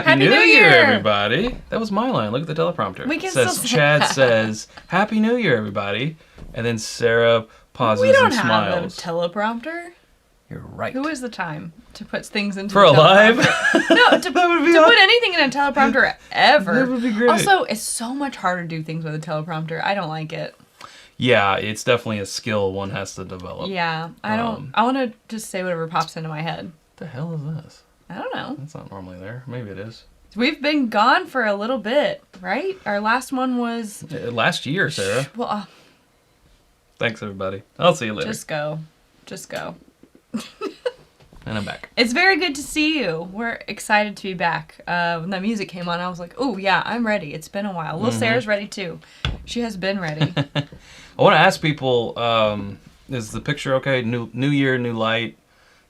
Happy New Year, everybody. That was my line. Look at the teleprompter. We can it says, still say Chad that. says, Happy New Year, everybody. And then Sarah pauses and smiles. We don't have a teleprompter. You're right. Who is the time to put things into For the a live? No, to put anything in a teleprompter ever. That would be great. Also, it's so much harder to do things with a teleprompter. I don't like it. Yeah, it's definitely a skill one has to develop. Yeah, I don't. I want to just say whatever pops into my head. What the hell is this? I don't know. That's not normally there. Maybe it is. We've been gone for a little bit, right? Our last one was... Last year, Sarah. Well, Thanks, everybody. I'll see you later. Just go. Just go. And I'm back. It's very good to see you. We're excited to be back. When that music came on, I was like, oh, yeah, I'm ready. It's been a while. Little Sarah's ready, too. She has been ready. I want to ask people, is the picture okay? New year, new light.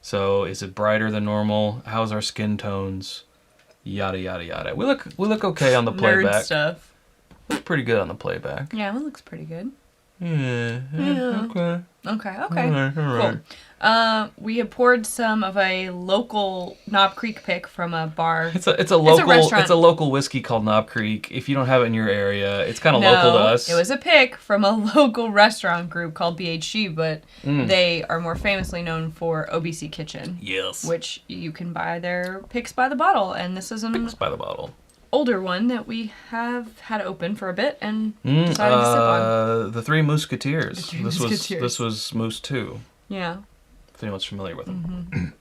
So is it brighter than normal? How's our skin tones? Yada, yada, yada. We look okay on the playback. Nerd stuff. Look pretty good on the playback. Yeah, it looks pretty good. Yeah. Okay. Okay. All right. Cool. We have poured some of a local Knob Creek pick from a bar. It's a local restaurant. it's a local whiskey called Knob Creek. If you don't have it in your area, it's kind of local to us. It was a pick from a local restaurant group called BHG, but they are more famously known for OBC Kitchen. Yes. Which you can buy their picks by the bottle, and this is an Picks by the bottle. older one that we have had open for a bit and decided to sip on. The Three Musketeers. The Three Musketeers. This was Moose 2. Yeah. If anyone's familiar with them.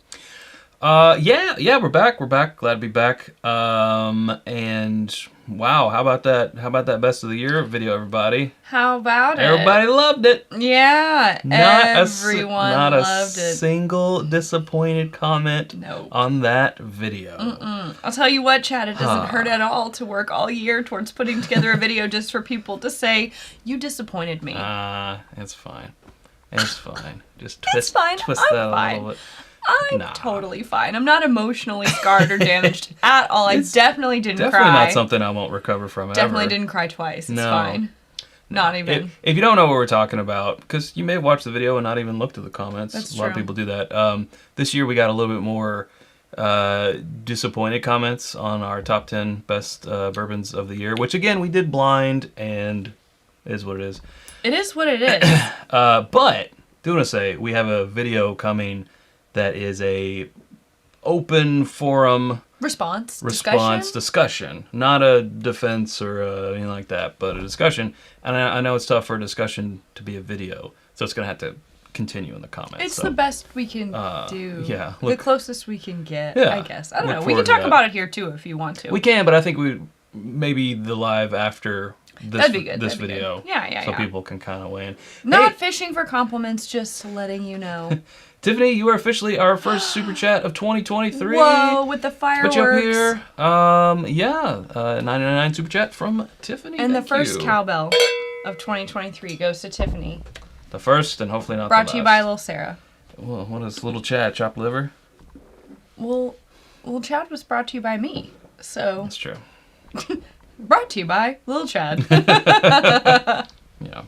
Yeah, we're back. Glad to be back. And wow, how about that best of the year video, everybody? How about it? Everybody loved it. Yeah, everyone not loved a it. single disappointed comment on that video. I'll tell you what, Chad, it doesn't hurt at all to work all year towards putting together a video just for people to say, you disappointed me. It's fine. It's fine. Just It's fine. twist I'm that fine. a little bit. I'm totally fine. I'm not emotionally scarred or damaged at all. I definitely didn't cry. Definitely not something I won't recover from Definitely ever. didn't cry twice. It's No. fine. Not even. If you don't know what we're talking about, because you may have watched the video and not even looked at the comments. That's a lot of true. people do that. This year we got a little bit more disappointed comments on our top 10 best bourbons of the year, which again we did blind and is what it is. It is what it is. But do want to say we have a video coming that is a open forum Response discussion, not a defense or anything like that, but a discussion. And I know it's tough for a discussion to be a video, so it's gonna have to continue in the comments. It's the best we can do. Yeah, the closest we can get, Yeah, I guess. I don't look know. We forward can to talk that. about it here too if you want to. We can, but I think we maybe the live after this That'd be good. this That'd be video, good. Yeah. so people can kind of weigh in. Not Hey, fishing for compliments, just letting you know. Tiffany, you are officially our first super chat of 2023. Whoa, with the fireworks. Put you up here. 99 super chat from Tiffany. And the Thank first you. cowbell of 2023 goes to Tiffany. The first and hopefully not Brought the to you last. by Little Sarah. Well, what is little Chad? Chopped liver? Well, Chad was brought to you by me. So, That's true. brought to you by Little Chad. Yeah.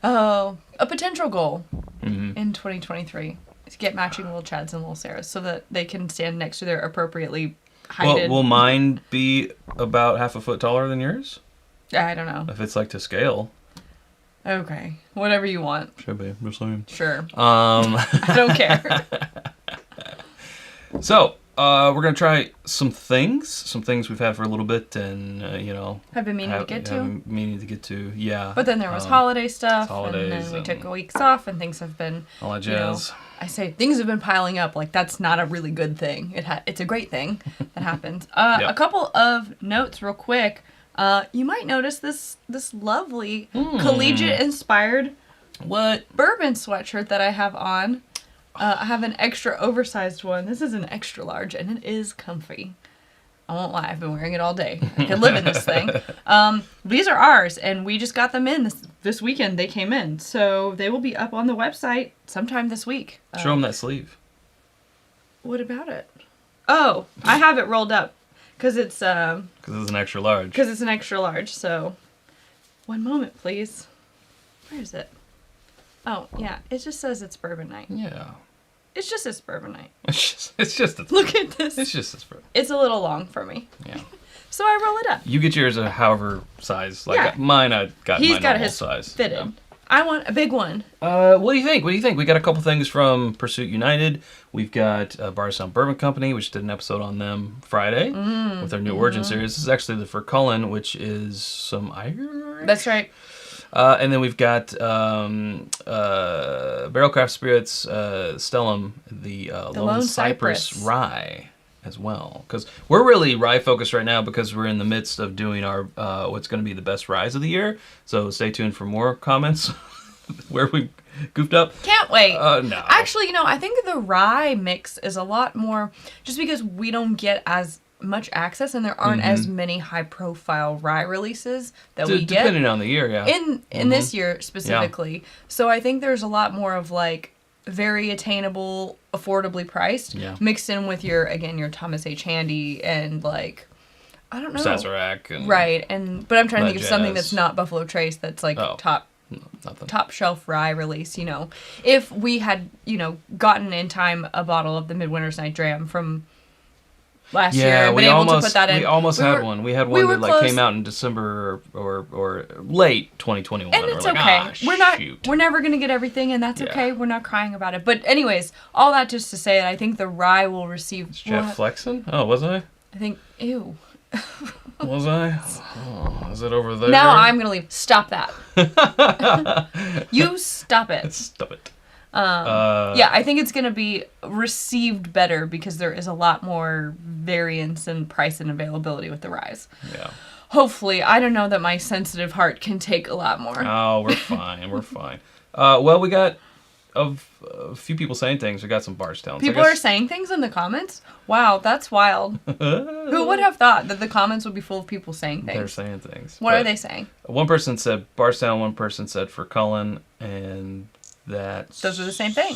Oh, a potential goal Mm-hmm. in 2023 is to get matching Little Chads and Little Sarahs so that they can stand next to their appropriately Well, heighted. will mine be about half a foot taller than yours? I don't know. If it's like to scale. Okay, whatever you want. Should be. Just saying. Sure. I don't care. So, we're going to try some things we've had for a little bit and, Have been meaning to get to. Meaning to get to, yeah. But then there was holiday stuff, holidays and then we and took weeks off, and things have been, all that jazz. I say things have been piling up. Like, that's not a really good thing. It's a great thing that happens. A couple of notes real quick. You might notice this lovely collegiate-inspired bourbon sweatshirt that I have on. I have an extra oversized one. This is an extra large, and it is comfy. I won't lie, I've been wearing it all day. I could live in this thing. These are ours, and we just got them in this weekend. They came in, so they will be up on the website sometime this week. Show them that sleeve. What about it? Oh, I have it rolled up because it's Because it's an extra large. because it's an extra large. So, one moment, please. Where is it? Oh, yeah. It just says it's bourbon night. Yeah. It's just this bourbon night. It's just. Look at this. It's just this bourbon. It's a little long for me. Yeah. So I roll it up. You get yours however size. Like Yeah. mine, I got He's my got normal his size. fitted. Yeah. I want a big one. What do you think? We got a couple things from Pursuit United. We've got Bartstown Bourbon Company, which did an episode on them Friday with their new Origin series. This is actually the Fercullen, which is some Irish. That's right. And then we've got Barrel Craft Spirits, Stellum, the Lone Cypress Rye as well. Because we're really rye focused right now because we're in the midst of doing our what's going to be the best ryes of the year. So stay tuned for more comments where we goofed up. Can't wait. No. Actually, I think the rye mix is a lot more, just because we don't get as much access and there aren't as many high profile rye releases that we get. Depending on the year, yeah. In this year specifically. Yeah. So I think there's a lot more of like very attainable, affordably priced, mixed in with your Thomas H. Handy and like, I don't know. Sazerac. And right. But I'm trying to think of Jazz. Something that's not Buffalo Trace that's like top shelf rye release, If we had, gotten in time a bottle of the Midwinter's Night Dram from last year and been able to put that in. We almost had one. We had one that like came out in December or late 2021. And it's okay. We're never going to get everything, and that's okay. We're not crying about it. But anyways, all that just to say that I think the rye will receive... Is Jeff flexing? Oh, was I? I think... Ew. Was I? Oh, is it over there? Now I'm going to leave. Stop that. You stop it. Stop it. I think it's going to be received better because there is a lot more variance in price and availability with the ryes. Yeah. Hopefully. I don't know that my sensitive heart can take a lot more. Oh, we're fine. We're fine. Well, we got a few people saying things. We got some Bartstown. People are saying things in the comments? Wow, that's wild. Who would have thought that the comments would be full of people saying things? They're saying things. What are they saying? One person said Bartstown, one person said Fercullen, and those are the same thing.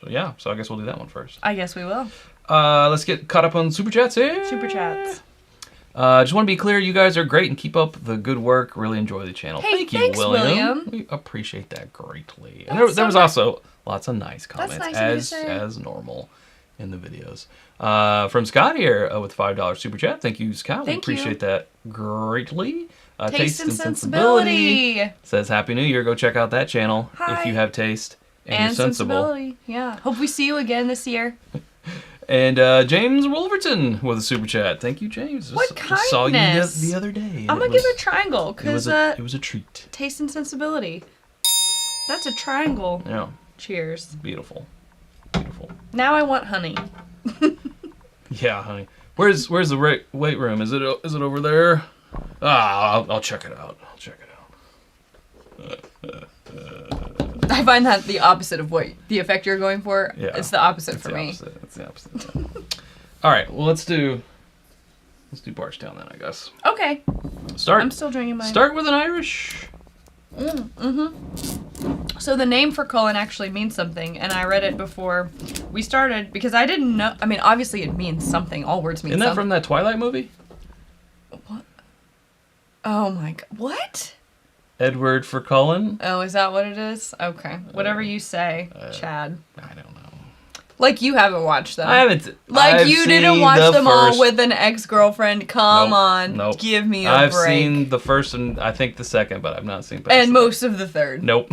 Yeah, so I guess we'll do that one first. I guess we will. Let's get caught up on Super Chats here. Super Chats. Just want to be clear, you guys are great and keep up the good work. Really enjoy the channel. Hey, Thank you, thanks, William. We appreciate that greatly. And there was also lots of nice comments, nice as normal in the videos. From Scott here with $5 Super Chat. Thank you, Scott. We appreciate that greatly. Taste and Sensibility says Happy New Year. Go check out that channel if you have taste and you're sensible. Sensibility. Yeah. Hope we see you again this year. And James Wolverton with a super chat. Thank you, James. What kindness. Saw you the other day. I'm going to give it a triangle because it was a treat. Taste and Sensibility. That's a triangle. Yeah. Cheers. Beautiful. Beautiful. Now I want honey. Yeah, honey. Where's the weight room? Is it over there? I'll check it out. I find that the opposite of what the effect you're going for. Yeah, it's the opposite for me. It's the opposite. All right. Well, let's do Bartstown then, I guess. Okay. I'm still drinking mine. Start with an Irish. So the name Fercullen actually means something, and I read it before we started because I didn't know. I mean, obviously it means something. All words mean something. Isn't that from that Twilight movie? What? Oh my god! What? Edward Fercullen. Oh, is that what it is? Okay, whatever you say, Chad. I don't know. Like you haven't watched them. I haven't. Like you didn't watch them all with an ex-girlfriend. Come on, nope. Give me a break. I've seen the first and I think the second, but I've not seen. And most of the third. Nope.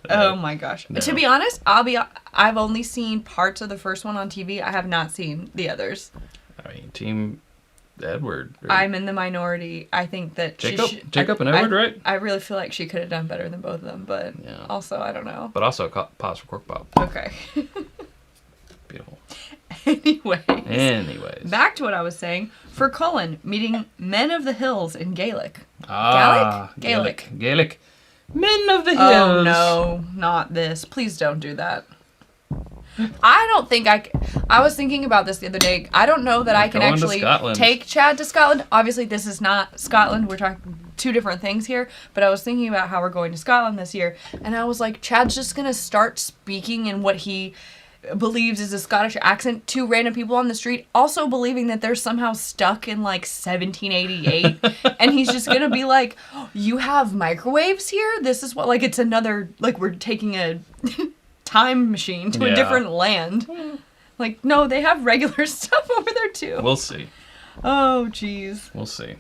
Oh my gosh. No. To be honest, I've only seen parts of the first one on TV. I have not seen the others. I mean, Team Edward. I'm in the minority. I think that Jacob and Edward, right? I really feel like she could have done better than both of them, but also I don't know. But also pause for Cork Pop. Okay. Beautiful. Anyways. Back to what I was saying. Fercullen, meeting Men of the Hills in Gaelic. Gaelic. Men of the Hills. Oh no, not this. Please don't do that. I don't think I was thinking about this the other day. I don't know that I can actually take Chad to Scotland. Obviously, this is not Scotland. We're talking two different things here. But I was thinking about how we're going to Scotland this year. And I was like, Chad's just going to start speaking in what he believes is a Scottish accent to random people on the street, also believing that they're somehow stuck in like 1788. And he's just going to be like, oh, you have microwaves here? This is what, like, it's another, like, we're taking a... time machine to a different land. Like, no, they have regular stuff over there too. We'll see. Oh, jeez. We'll see.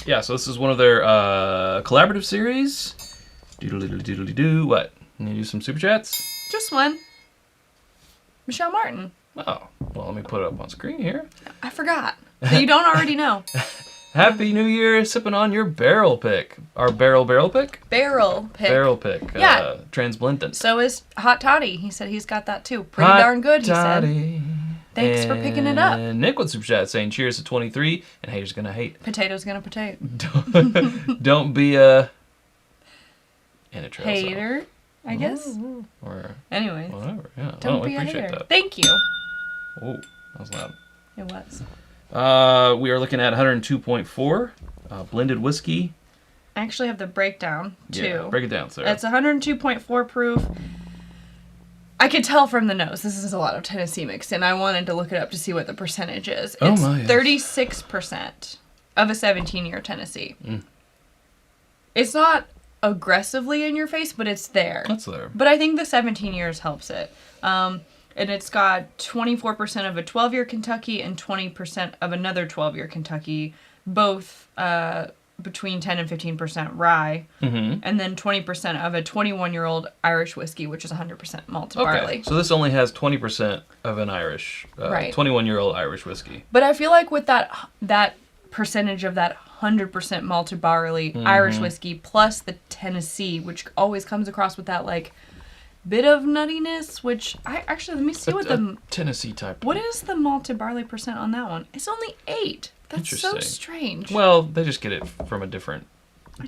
Yeah, so this is one of their collaborative series. Doodle-doodle-doodle-doo. What? You need to do some super chats? Just one. Michelle Martin. Oh, well, let me put it up on screen here. I forgot. That you don't already know. Happy New Year, sipping on your barrel pick. Our barrel pick? Barrel pick. Barrel pick. Yeah. Transblendent. So is Hot Toddy. He said he's got that too. Pretty darn good, he said. Toddy. Thanks for picking it up. And Nick with super chat saying cheers to 23 and haters gonna hate. Potato's gonna potato. Don't be a in a trail hater, I guess. Or anyways. whatever. Yeah. Don't be a hater. That. Thank you. Oh, that was loud. It was. We are looking at 102.4 blended whiskey. I actually have the breakdown too. Yeah, break it down, sir. It's 102.4 proof. I could tell from the nose this is a lot of Tennessee mixed in. I wanted to look it up to see what the percentage is. It's 36% of a 17-year Tennessee. It's not aggressively in your face, but it's there. That's there. But I think the 17 years helps it. And it's got 24% of a 12-year Kentucky and 20% of another 12-year Kentucky, both between 10 and 15% rye, and then 20% of a 21-year-old Irish whiskey, which is 100% malted barley. So this only has 20% of an Irish, 21-year-old Irish whiskey. But I feel like with that percentage of that 100% malted barley Irish whiskey plus the Tennessee, which always comes across with that like bit of nuttiness, which I actually let me see what the Tennessee type. What is the malted barley percent on that one? It's only 8. That's so strange. Well, they just get it from a different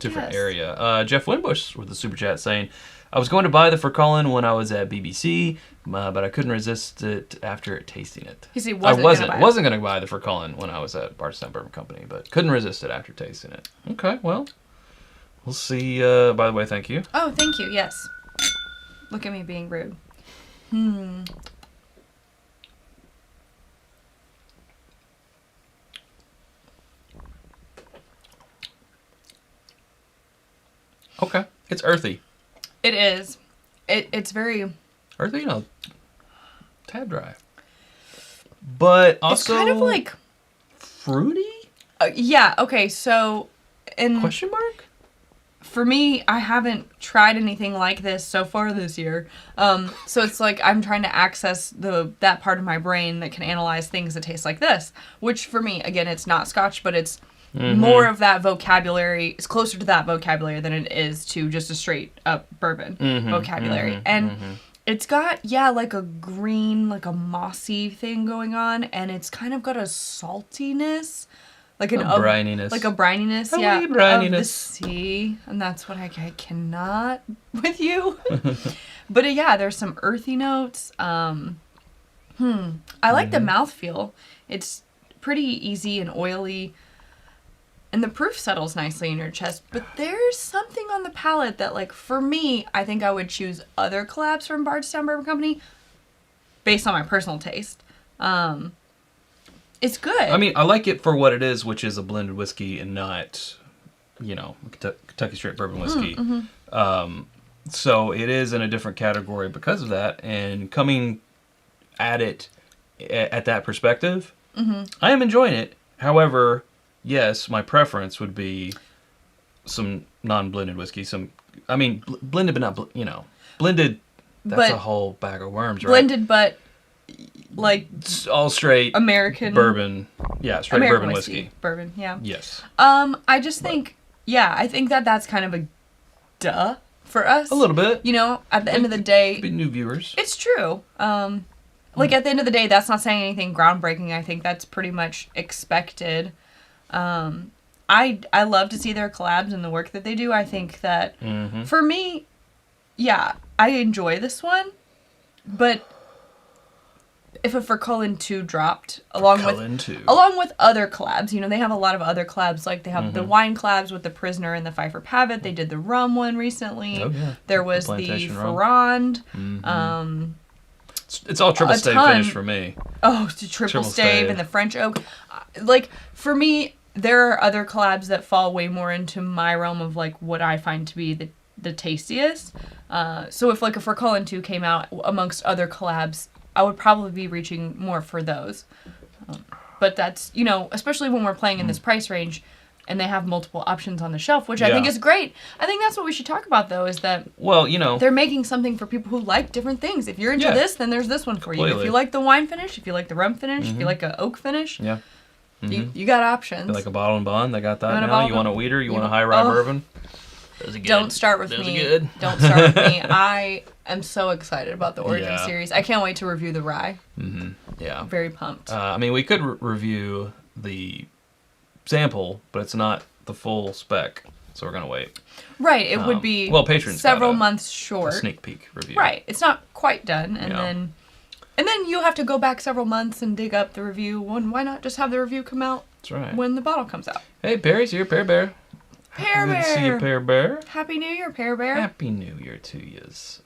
area. Jeff Winbush with the super chat saying, I was going to buy the Fercullen when I was at BBC, but I couldn't resist it after tasting it. He wasn't going to buy the Fercullen when I was at Bartstown Bourbon Company, but couldn't resist it after tasting it. Okay, well, we'll see. By the way, thank you. Oh, thank you. Yes. Look at me being rude. Okay. It's earthy. It is. It's very... Earthy? No. Tad dry. But also... It's kind of like... Fruity? Yeah, okay, so... Question mark? For me, I haven't tried anything like this so far this year. So it's like I'm trying to access that part of my brain that can analyze things that taste like this. Which for me, again, it's not Scotch, but it's more of that vocabulary. It's closer to that vocabulary than it is to just a straight up bourbon vocabulary. It's got, like a green, like a mossy thing going on. And it's kind of got a saltiness. Like a brininess. Like a brininess, brininess. Of the sea. And that's what I cannot with you. But there's some earthy notes. I like the mouthfeel. It's pretty easy and oily. And the proof settles nicely in your chest. But there's something on the palate that, like, for me, I think I would choose other collabs from Bartstown Bourbon Company based on my personal taste. It's good. I mean, I like it for what it is, which is a blended whiskey and not, Kentucky straight bourbon whiskey. So it is in a different category because of that. And coming at it at that perspective, I am enjoying it. However, yes, my preference would be some non-blended whiskey. Blended, but not, blended. That's a whole bag of worms, right? Blended, but... like all straight American bourbon, straight American bourbon whiskey. Bourbon, yeah. Yes. I just think, I think that's kind of a duh for us. A little bit. At the end of the day, could be new viewers. It's true. Like at the end of the day, that's not saying anything groundbreaking. I think that's pretty much expected. I love to see their collabs and the work that they do. I think that for me, I enjoy this one, but if a Fercullen 2 dropped along with other collabs, they have a lot of other collabs. Like they have the wine collabs with the Prisoner and the Pfeiffer Pavitt. They did the rum one recently. Oh, yeah. There was the Ferrand. It's all triple stave finish for me. Oh, it's a triple stave and the French oak. Like for me, there are other collabs that fall way more into my realm of like what I find to be the tastiest. So if like a Fercullen 2 came out amongst other collabs, I would probably be reaching more for those. But that's, you know, especially when we're playing in this price range and they have multiple options on the shelf, which I think is great. I think that's what we should talk about, though, is that, well, you know, they're making something for people who like different things. If you're into this, then there's this one for you. If you like the wine finish, if you like the rum finish, if you like an oak finish, you got options. You like a bottle and bond? They got that now. You want a weeder? You want a high rye bourbon? Don't start with me. Don't start with me. I am so excited about the Origin series. I can't wait to review the rye. Yeah. Very pumped. I mean, we could review the sample, but it's not the full spec, so we're going to wait. Right. It would be patrons several months short. A sneak peek review. Right. It's not quite done. And then you have to go back several months and dig up the review. Why not just have the review come out when the bottle comes out? Hey, Perry's here. Pear Bear. Pear Bear. Good to see you, Pear Bear. Happy New Year, Pear Bear. Happy New Year to yous.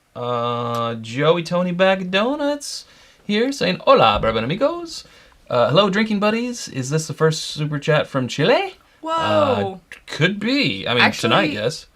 Joey Tony Bag of Donuts here saying, Hola, Bourbon Amigos. Hello, drinking buddies. Is this the first super chat from Chile? Whoa. Could be. I mean, tonight, yes.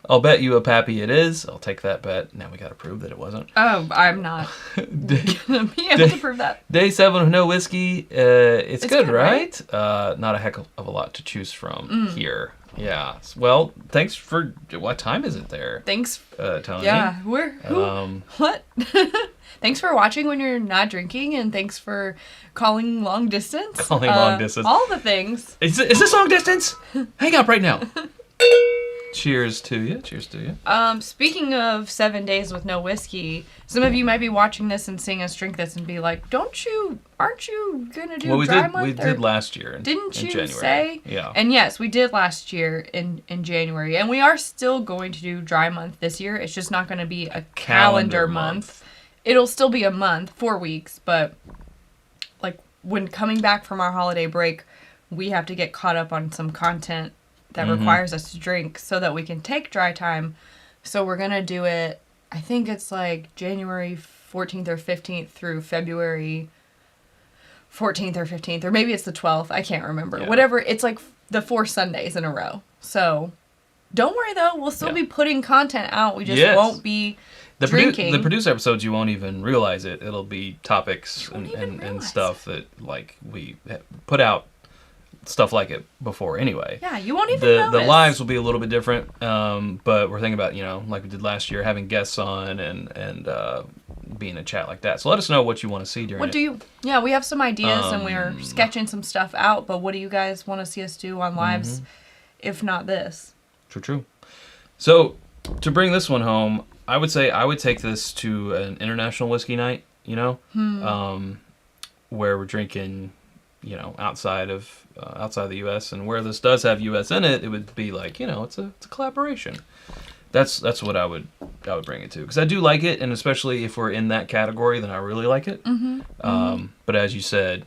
I'll bet you a pappy it is. I'll take that bet. Now we got to prove that it wasn't. Oh, I'm not gonna be able to prove that. Day 7 of no whiskey. It's good, right? Not a heck of a lot to choose from here. Yeah. Well, thanks for... What time is it there? Thanks. Tony. Yeah. What? Thanks for watching when you're not drinking, and thanks for calling long distance. Calling long distance. All the things. Is this long distance? Hang up right now. Cheers to you. Cheers to you. Speaking of 7 days with no whiskey, some of you might be watching this and seeing us drink this and be like, aren't you gonna do dry month? We did last year. Didn't you January. say? Yeah. And yes, we did last year in January. And we are still going to do dry month this year. It's just not going to be a calendar month. It'll still be a month, 4 weeks, but like when coming back from our holiday break, we have to get caught up on some content that requires us to drink so that we can take dry time. So we're going to do it, I think it's like January 14th or 15th through February 14th or 15th, or maybe it's the 12th. I can't remember. Yeah. Whatever. It's like the 4 Sundays in a row. So don't worry, though. We'll still be putting content out. We just won't be drinking. The producer episodes, you won't even realize it. It'll be topics and stuff that like we put out stuff like it before anyway. Yeah, you won't even notice. The lives will be a little bit different, but we're thinking about, like we did last year, having guests on and being a chat like that. So let us know what you want to see during it. Yeah, we have some ideas and we're sketching some stuff out, but what do you guys want to see us do on lives if not this? True. So to bring this one home, I would say I would take this to an international whiskey night, where we're drinking, outside of the U.S. and where this does have U.S. in it, it would be like, it's a collaboration. That's what I would bring it to, because I do like it, and especially if we're in that category, then I really like it. But as you said,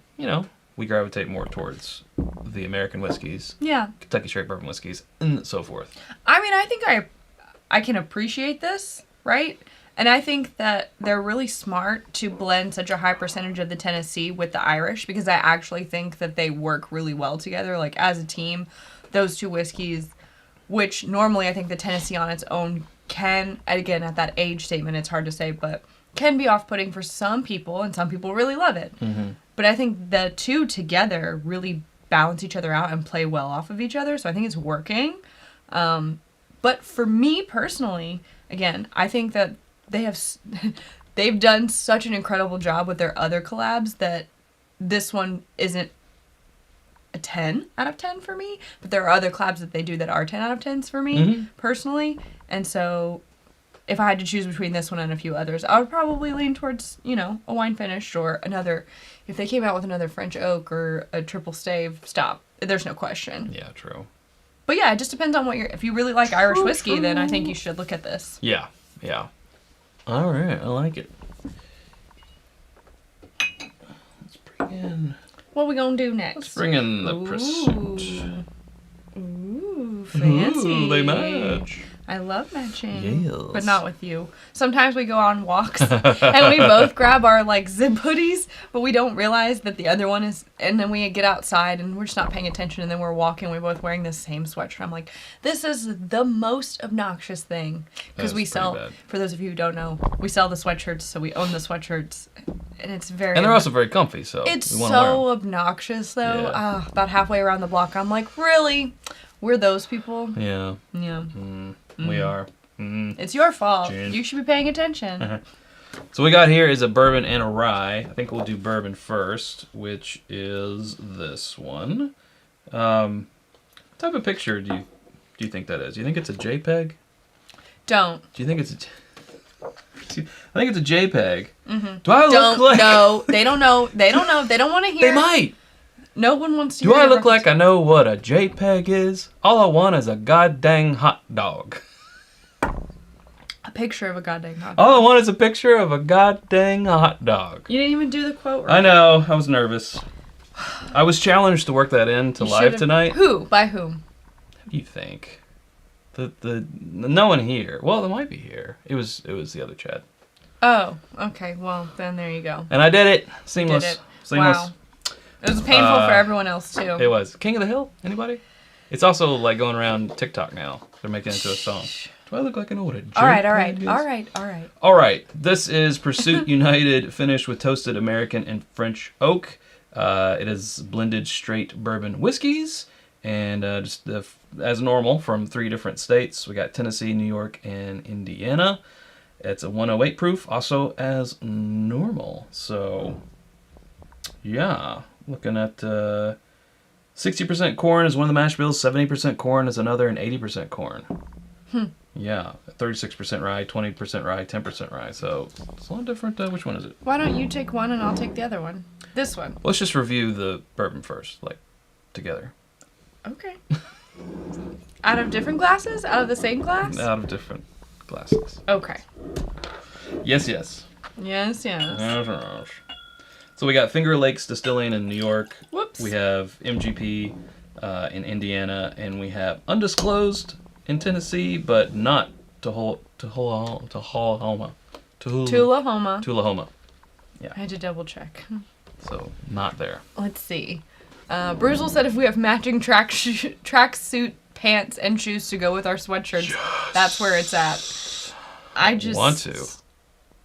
we gravitate more towards the American whiskeys, Kentucky straight bourbon whiskeys, and so forth. I mean, I think I can appreciate this, right? And I think that they're really smart to blend such a high percentage of the Tennessee with the Irish, because I actually think that they work really well together. Like, as a team, those two whiskeys, which normally I think the Tennessee on its own can, again, at that age statement, it's hard to say, but can be off-putting for some people, and some people really love it. But I think the two together really balance each other out and play well off of each other, so I think it's working. But for me personally, again, I think that they've done such an incredible job with their other collabs that this one isn't a 10 out of 10 for me, but there are other collabs that they do that are 10 out of 10s for me personally. And so if I had to choose between this one and a few others, I would probably lean towards, a wine finish or another. If they came out with another French oak or a triple stave, stop. There's no question. Yeah, true. But yeah, it just depends on if you really like Irish whiskey, then I think you should look at this. Yeah. All right, I like it. Let's bring in... What are we going to do next? Let's bring in the Pursuit. Ooh, fancy. Ooh, they match. I love matching. Yes. But not with you. Sometimes we go on walks and we both grab our like zip hoodies, but we don't realize that the other one is, and then we get outside and we're just not paying attention, and then we're walking, we're both wearing the same sweatshirt. I'm like, this is the most obnoxious thing. Because we sell, bad. for those of you who don't know, we sell the sweatshirts, so we own the sweatshirts. And it's very... And they're also very comfy, so it's we want to wear 'em. so obnoxious, though. Yeah. About halfway around the block, I'm like, really? We're those people? Yeah. Yeah. We are. It's your fault. June. You should be paying attention. So we got here is a bourbon and a rye. I think we'll do bourbon first, which is this one. What type of picture do you think that is? Do you think it's a JPEG? Don't. Do you think it's a... I think it's a JPEG. Mm-hmm. Do I look like... No, they don't know. They don't know. They don't want to hear. They might. No one wants to Do hear. I look like I know what a JPEG is? All I want is a goddamn hot dog. A picture of a goddamn hot dog. All I want is a picture of a goddamn hot dog. You didn't even do the quote right. I know. I was nervous. I was challenged to work that into You live should've- tonight. Who? By whom? What do you think? The no one here. Well, there might be here. It was the other Chad. Oh, okay. Well, then there you go. And I did it. Seamless. Did it. Seamless. Wow. It was painful for everyone else too. It was. King of the Hill? Anybody? It's also like going around TikTok now. They're making it into a song. Do I look like I know what a JPEG is? All right. This is Pursuit United, finished with toasted American and French oak. It is blended straight bourbon whiskeys, and as normal from 3 different states. We got Tennessee, New York, and Indiana. It's a 108 proof, also as normal. So, yeah, looking at 60% corn is one of the mash bills, 70% corn is another, and 80% corn. Yeah, 36% rye, 20% rye, 10% rye. So it's a lot different. Which one is it? Why don't you take one and I'll take the other one? This one. Let's just review the bourbon first, like together. Okay. Out of different glasses? Out of the same glass? Out of different glasses. Okay. Yes. Yes. So we got Finger Lakes Distilling in New York. Whoops. We have MGP in Indiana, and we have Undisclosed in Tennessee, but not Tullahoma. Tullahoma. Yeah. I had to double check. So not there. Let's see. Bruzel said if we have matching tracksuit pants and shoes to go with our sweatshirts, that's where it's at. I just want to.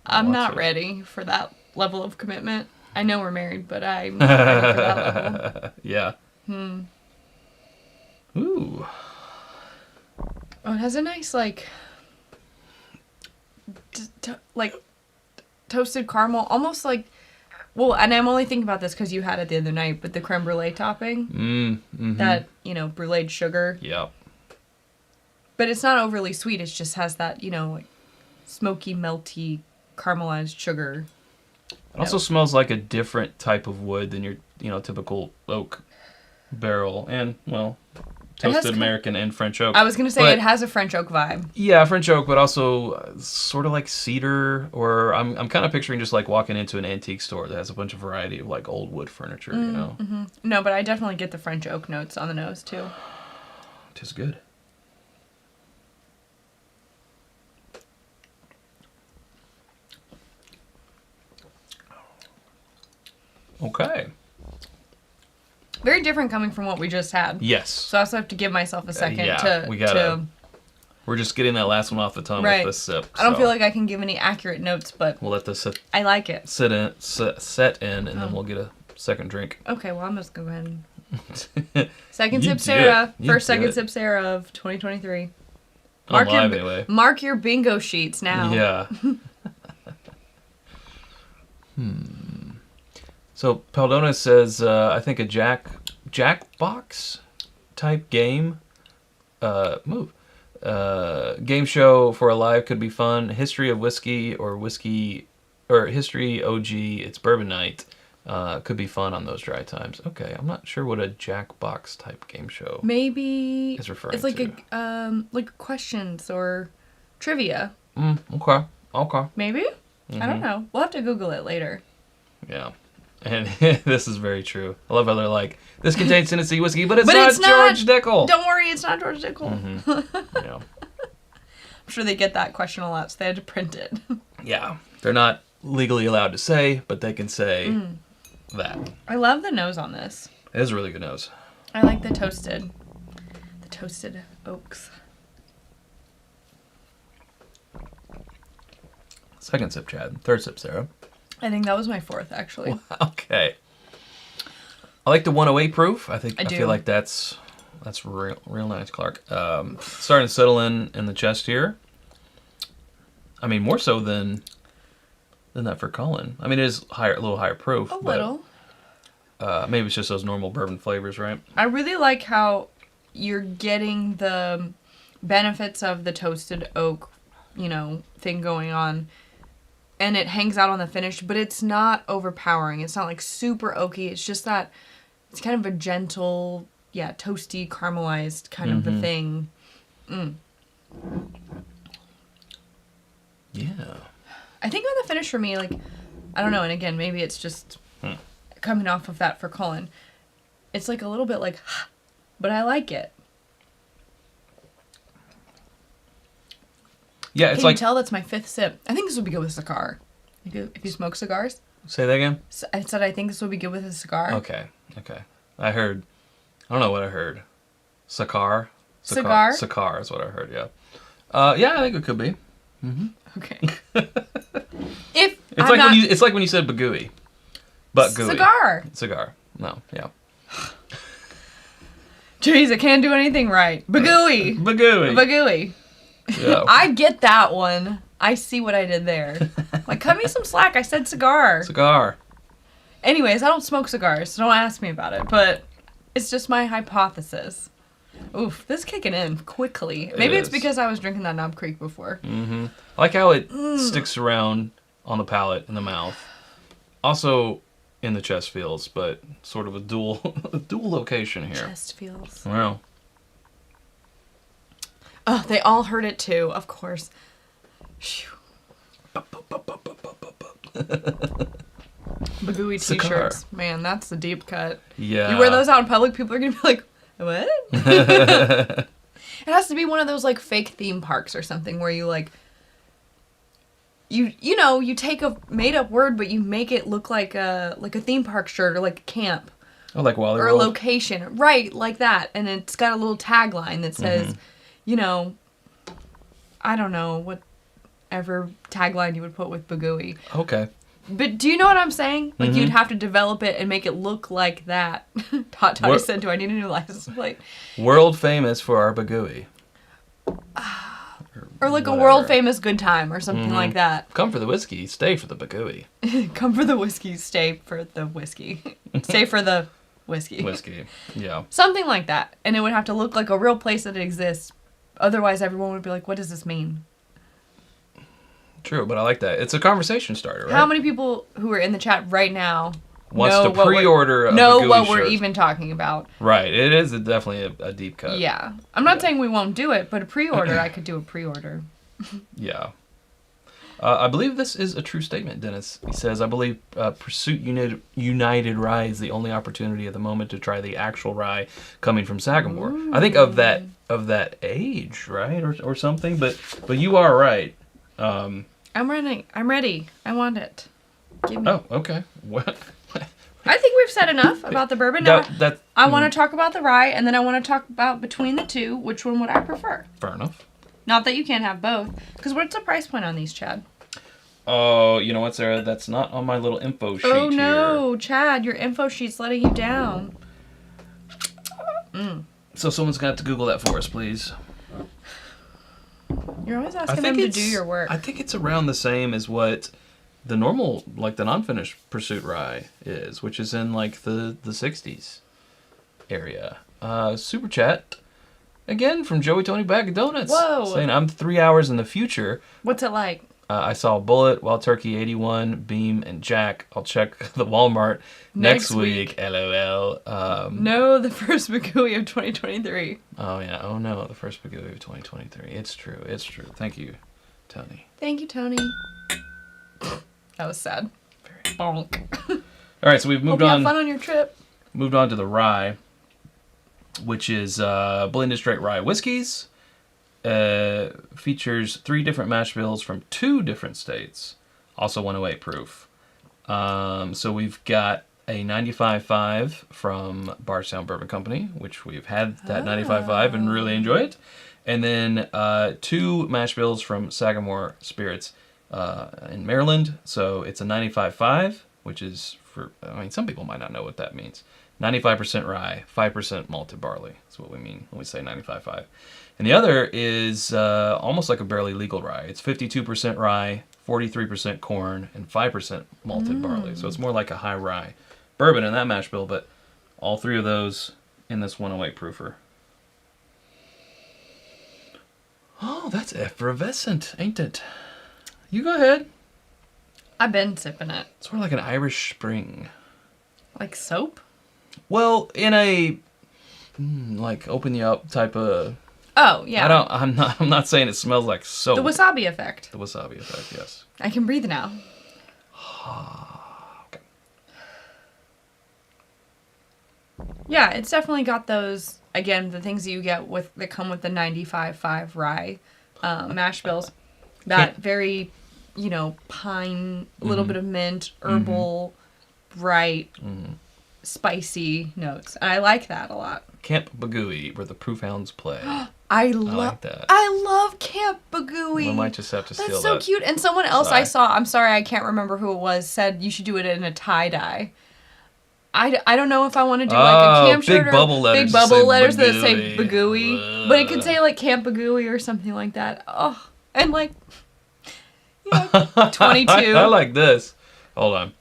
I'm not ready for that level of commitment. I know we're married, but I'm not ready for that level. Yeah. Ooh. Oh, it has a nice toasted caramel, almost like. Well, and I'm only thinking about this because you had it the other night, but the creme brulee topping, that bruleed sugar. Yeah. But it's not overly sweet. It just has that like smoky, melty, caramelized sugar. It also smells like a different type of wood than your typical oak barrel, and toasted American and French oak. I was gonna say it has a French oak vibe. Yeah, French oak, but also sort of like cedar, or I'm kind of picturing just like walking into an antique store that has a bunch of variety of like old wood furniture, Mm-hmm. No, but I definitely get the French oak notes on the nose too. It is good. Okay. Very different coming from what we just had. Yes. So I also have to give myself a second We're just getting that last one off the tongue with this sip. I don't feel like I can give any accurate notes, but we'll let this I like it. set in, and then we'll get a second drink. Okay, well I'm just going to go ahead. Second sip Sarah. First second sip Sarah of 2023. Mark your bingo sheets now. Yeah. So Paldona says, I think a Jackbox type game game show for a live could be fun. History of whiskey or history OG. It's bourbon night. Could be fun on those dry times. Okay, I'm not sure what a Jackbox type game show maybe is referring it's like to. Like questions or trivia. Okay. Maybe? I don't know. We'll have to Google it later. Yeah. And this is very true. I love how they're like, this contains Tennessee whiskey, but it's not George Dickel. Don't worry, it's not George Dickel. Yeah. sure they get that question a lot, so they had to print it. Yeah. They're not legally allowed to say, but they can say that. I love the nose on this. It is a really good nose. I like the toasted oaks. Second sip, Chad. Third sip, Sarah. I think that was my fourth, actually. Okay. I like the 108 proof. I do. feel like that's real nice, Clark. Starting to settle in the chest here. I mean, more so than that Fercullen. I mean, it is a little higher proof. A little. Maybe it's just those normal bourbon flavors, right? I really like how you're getting the benefits of the toasted oak, thing going on. And it hangs out on the finish, but it's not overpowering. It's not like super oaky. It's just that it's kind of a gentle, toasty, caramelized kind of a thing. Yeah. I think on the finish for me, like, I don't know, and again, maybe it's just coming off of that Fercullen. It's like a little bit like, but I like it. Yeah, it's Can you tell that's my fifth sip? I think this would be good with a cigar. If you smoke cigars. Say that again? So I said I think this would be good with a cigar. Okay. I don't know what I heard. Cigar? Cigar? Cigar is what I heard, yeah. Yeah, I think it could be. Mm-hmm. Okay. It's like when you said bagooey. But gooey. Cigar. No, yeah. Jeez, I can't do anything right. Bagooey. Yeah. I get that one. I see what I did there. Like, cut me some slack. I said cigar. Anyways, I don't smoke cigars, so don't ask me about it. But it's just my hypothesis. Oof, this is kicking in quickly. Maybe it's because I was drinking that Knob Creek before. Mm-hmm. I like how it sticks around on the palate in the mouth. Also in the chest feels, but sort of a dual location here. Chest feels. Wow. Oh, they all heard it too, of course. Bagooey t-shirts. Man, that's the deep cut. Yeah. You wear those out in public, people are going to be like, what? It has to be one of those like fake theme parks or something where you like, you take a made up word, but you make it look like a theme park shirt or like a camp. Oh, like Wally Or World? a location. Right, like that. And it's got a little tagline that says, I don't know, whatever tagline you would put with Bagooey. Okay. But do you know what I'm saying? Like, you'd have to develop it and make it look like that. Toddy said, do I need a new license plate? World famous for our Bagooey. Or like a world famous good time or something like that. Come for the whiskey, stay for the Bagooey. Come for the whiskey, stay for the whiskey. Stay for the whiskey. Whiskey, yeah. Something like that. And it would have to look like a real place that exists. Otherwise, everyone would be like, what does this mean? True, but I like that. It's a conversation starter, right? How many people who are in the chat right now wants to pre-order a know Bagooey what we're shirt. even talking about? Right. It is definitely a deep cut. Yeah. I'm not saying we won't do it, but a pre-order, I could do a pre-order. Yeah. I believe this is a true statement, Dennis. He says, I believe Pursuit United Rye is the only opportunity at the moment to try the actual rye coming from Sagamore. Ooh. I think of that age, right? Or something. But you are right. I'm ready. I want it. Give me. Oh, okay. What? I think we've said enough about the bourbon. Now, I want to talk about the rye, and then I want to talk about between the two, which one would I prefer? Fair enough. Not that you can't have both. Because what's the price point on these, Chad? Oh, you know what, Sarah? That's not on my little info sheet Oh, no. here. Chad, your info sheet's letting you down. So someone's going to have to Google that for us, please. You're always asking them to do your work. I think it's around the same as what the normal, like the non-finished Pursuit Rye is, which is in like the 60s area. Super chat, again from Joey Tony Bag of Donuts. Whoa. Saying, I'm 3 hours in the future. What's it like? I saw Bullet, Wild Turkey 81, Beam, and Jack. I'll check the Walmart next week. LOL. No, the first Bagooey of 2023. Oh, yeah. Oh, no. The first Bagooey of 2023. It's true. It's true. Thank you, Tony. Thank you, Tony. That was sad. Very. Bonk. All right, so we've moved Hope you on. have fun on your trip. Moved on to the rye, which is blended straight rye whiskeys. features 3 different mash bills from 2 different states, also 108 proof. So we've got a 95.5 from Bartstown Bourbon Company, which we've had that 95.5 and really enjoy it. And then 2 mash bills from Sagamore Spirits in Maryland. So it's a 95.5, which is some people might not know what that means. 95% rye, 5% malted barley. That's what we mean when we say 95.5. And the other is almost like a barely legal rye. It's 52% rye, 43% corn, and 5% malted barley. So it's more like a high rye bourbon in that mash bill, but all 3 of those in this 108 proofer. Oh, that's effervescent, ain't it? You go ahead. I've been sipping it. It's sort of like an Irish Spring. Like soap? Well, in a like open you up type of. Oh yeah. I'm not saying it smells like soap. The wasabi effect. The wasabi effect, yes. I can breathe now. Okay. Yeah, it's definitely got those. Again, the things that you get that come with the 95.5 rye mash bills. That very, pine, a little bit of mint, herbal, bright, spicy notes. And I like that a lot. Camp Bagooey, where the proof hounds play. I like that. I love Camp Bagooey. We might just have to steal that. That's so cute. And someone else I saw, I'm sorry, I can't remember who it was, said you should do it in a tie-dye. I don't know if I want to do like a camp shirt big bubble letters. Big bubble letters that say Bagooey. But it could say like Camp Bagooey or something like that. Oh, and like, 22. I like this. Hold on.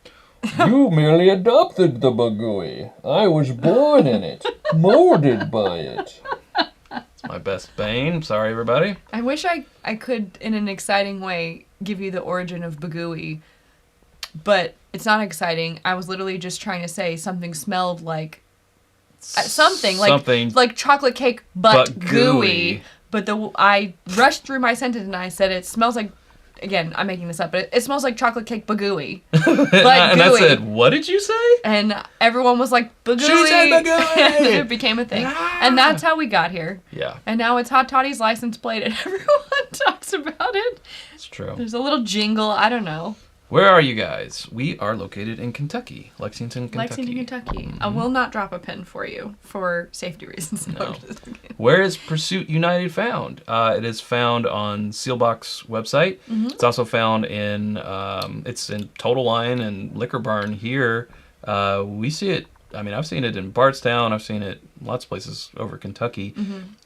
You merely adopted the Bagooey. I was born in it, molded by it. It's my best bane. Sorry, everybody. I wish I could, in an exciting way, give you the origin of Bagooey. But it's not exciting. I was literally just trying to say something smelled like something like chocolate cake but gooey. But I rushed through my sentence and I said it smells like, again, I'm making this up, but it smells like chocolate cake bagooey. But and gooey. I said, what did you say? And everyone was like, bagooey. She said bagooey. And it became a thing. And that's how we got here. Yeah. And now it's Hot Toddy's license plate and everyone talks about it. It's true. There's a little jingle. I don't know. Where are you guys? We are located in Kentucky, Lexington, Kentucky. I will not drop a pin for you for safety reasons. No. Where is Pursuit United found? It is found on Sealbox website. It's also found in it's in Total Wine and Liquor Barn here. We see it. I mean, I've seen it in Bartstown. I've seen it lots of places over Kentucky.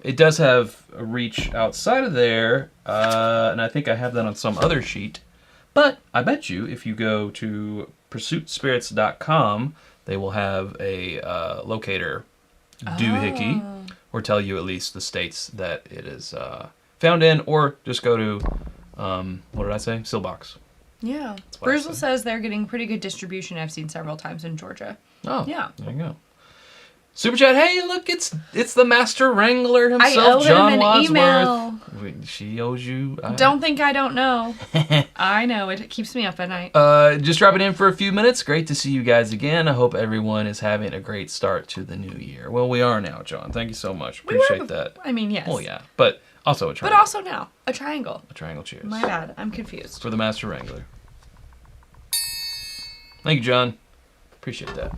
It does have a reach outside of there, and I think I have that on some other sheet. But I bet you if you go to pursuitspirits.com, they will have a locator doohickey, or tell you at least the states that it is found in, or just go to, what did I say? Sealbox. Yeah. Bruzel says they're getting pretty good distribution. I've seen several times in Georgia. Oh, yeah. There you go. Super chat, hey, look, it's the master wrangler himself, I owe John him an Wadsworth. Email. She owes you. Don't think I don't know. I know, it keeps me up at night. Just dropping in for a few minutes. Great to see you guys again. I hope everyone is having a great start to the new year. Well, we are now, John. Thank you so much. Appreciate that. I mean, yes. Oh, yeah. But also a triangle. But also now, a triangle. A triangle, cheers. My bad. I'm confused. For the master wrangler. Thank you, John. Appreciate that.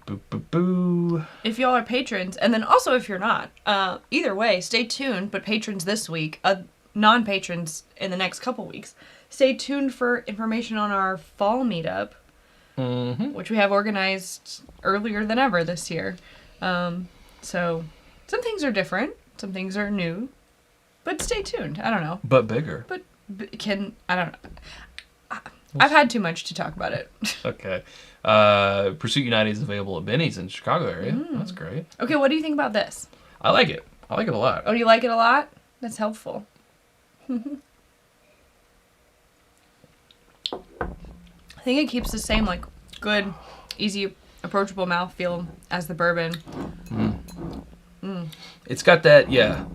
Boo, boo, boo. If y'all are patrons, and then also if you're not, either way, stay tuned. But patrons this week, non-patrons in the next couple weeks, stay tuned for information on our fall meetup, which we have organized earlier than ever this year. So some things are different, some things are new, but stay tuned. I don't know. But bigger. But I don't know. I've had too much to talk about it. Okay. Pursuit United is available at Benny's in the Chicago area. That's great. Okay, what do you think about this? I like it. I like it a lot. Oh, do you like it a lot? That's helpful. I think it keeps the same, like, good, easy, approachable mouthfeel as the bourbon. It's got that, yeah.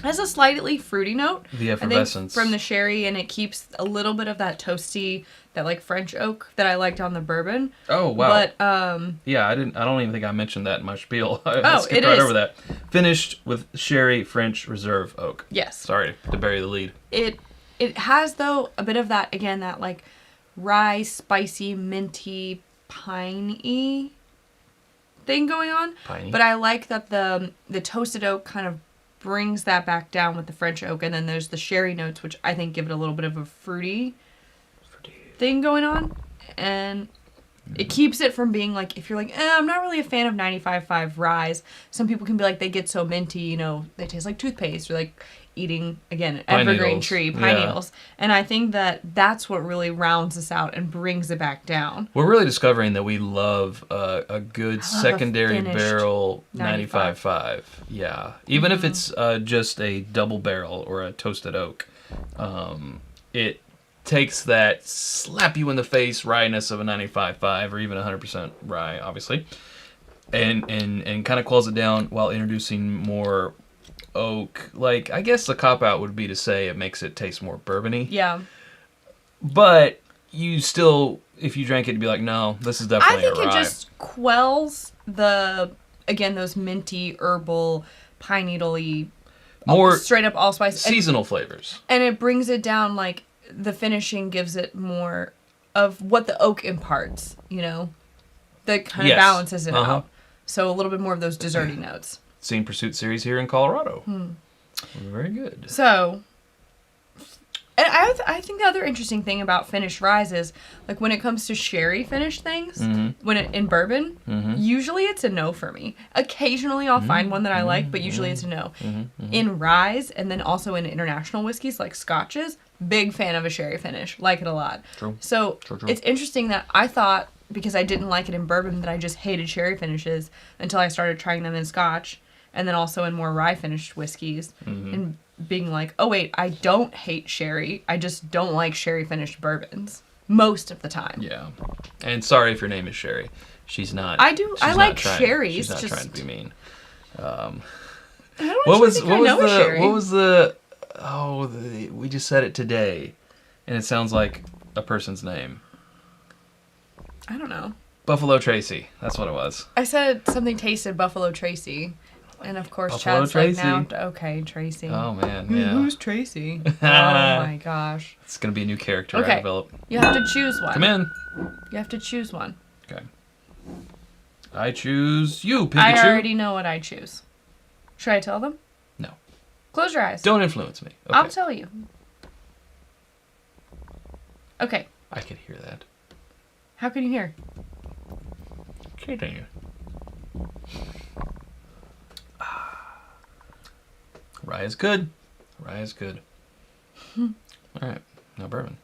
has a slightly fruity note. The I think effervescence. from the sherry, and it keeps a little bit of that toasty, that like French oak that I liked on the bourbon. Oh wow! But yeah, I don't even think I mentioned that in my spiel. I Oh, skipped it right is. over that. Finished with sherry French Reserve oak. Yes. Sorry to bury the lead. It has though a bit of that, again, that like rye, spicy, minty, piney thing going on. Piney. But I like that the toasted oak kind of brings that back down with the French oak, and then there's the sherry notes, which I think give it a little bit of a fruity thing going on, and it keeps it from being like, if you're like, I'm not really a fan of 95.5 ryes. Some people can be like, they get so minty, you know, they taste like toothpaste, or like eating, again, an Pine evergreen needles. tree, pine Yeah. needles. And I think that that's what really rounds us out and brings it back down. We're really discovering that we love a good secondary finished barrel 95. 95.5. Yeah. Even if it's just a double barrel or a toasted oak, it takes that slap you in the face ryeness of a 95.5 or even 100% rye, obviously, and kind of cools it down while introducing more oak. Like, I guess the cop-out would be to say it makes it taste more bourbony. Yeah. But you still, if you drank it, you'd be like, no, this is I definitely think a rye. it just quells those minty, herbal, pine needle-y, More straight up allspice. seasonal flavors. And it brings it down, like, the finishing gives it more of what the oak imparts, you know? That kind of Yes. balances it Uh-huh. out. So a little bit more of those desserty notes. Scene Pursuit series here in Colorado. Very good. So, and I think the other interesting thing about finished ryes is, like, when it comes to sherry finished things, in bourbon, usually it's a no for me. Occasionally I'll find one that I like, but usually it's a no. In ryes, and then also in international whiskeys like scotches, big fan of a sherry finish. Like it a lot. True. So True. it's interesting that I thought, because I didn't like it in bourbon, that I just hated sherry finishes until I started trying them in scotch, and then also in more rye finished whiskeys, and being like, oh wait, I don't hate sherry, I just don't like sherry finished bourbons most of the time. Yeah. And sorry if your name is Sherry. She's not. I do. she's I not like trying- sherries. She's not just trying to be mean. I don't What was think I know a sherry. we just said it today, and it sounds like a person's name. I don't know. Buffalo Tracy. That's what it was. I said something tasted Buffalo Tracy, and of course Buffalo Chad's Tracy. like, now, okay, Tracy. Oh man, yeah. Who's Tracy? Oh my gosh. It's gonna be a new character I Okay. develop. You have to choose one. Come in. You have to choose one. Okay. I choose you, Pikachu. I already know what I choose. Should I tell them? No. Close your eyes. Don't influence me. Okay. I'll tell you. Okay. I could hear that. How can you hear? Continue. Rye is good. Rye is good. All right. Now bourbon.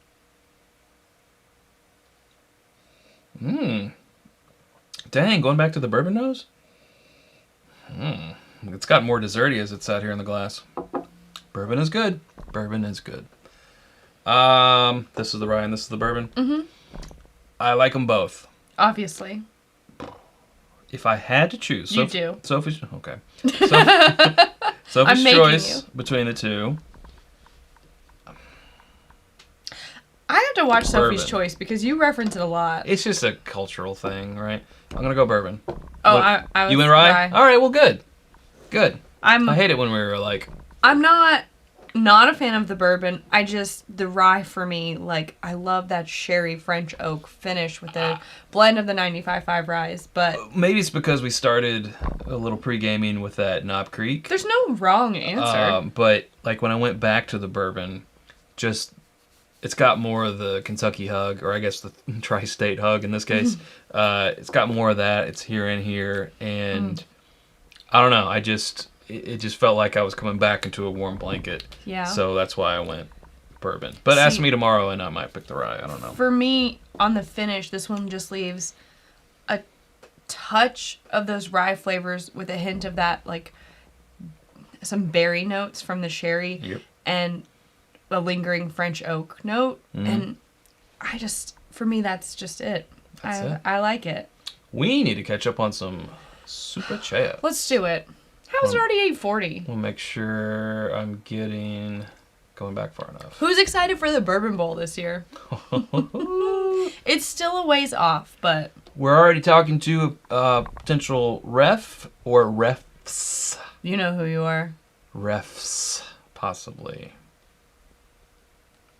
Dang, going back to the bourbon nose? It's got more desserty as it's sat here in the glass. Bourbon is good. Bourbon is good. This is the rye and this is the bourbon. I like them both. Obviously. If I had to choose, You do. Sophie's okay. I'm Sophie's making choice you. between the two. I have to watch Sophie's Bourbon. Choice because you reference it a lot. It's just a cultural thing, right? I'm gonna go bourbon. Oh, What- I was you went rye? All right, well, good. Good. I hate it when we were like, I'm not a fan of the bourbon. The rye for me, like, I love that sherry French oak finish with the blend of the 95.5 ryes, but maybe it's because we started a little pre-gaming with that Knob Creek. there's no wrong answer. But like when I went back to the bourbon, just it's got more of the Kentucky hug, or I guess the tri-state hug in this case. It's got more of that. It's here and here, and I don't know. It just felt like I was coming back into a warm blanket. Yeah. So that's why I went bourbon. But ask me tomorrow, and I might pick the rye. I don't know. For me, on the finish, this one just leaves a touch of those rye flavors with a hint of that, like, some berry notes from the sherry. Yep. And a lingering French oak note. And for me, that's just it. That's it. I like it. We need to catch up on some Super Chea. Let's do it. How is it already 8:40? We'll make sure I'm going back far enough. Who's excited for the Bourbon Bowl this year? It's still a ways off, but... We're already talking to a potential ref or refs. You know who you are. Refs, possibly.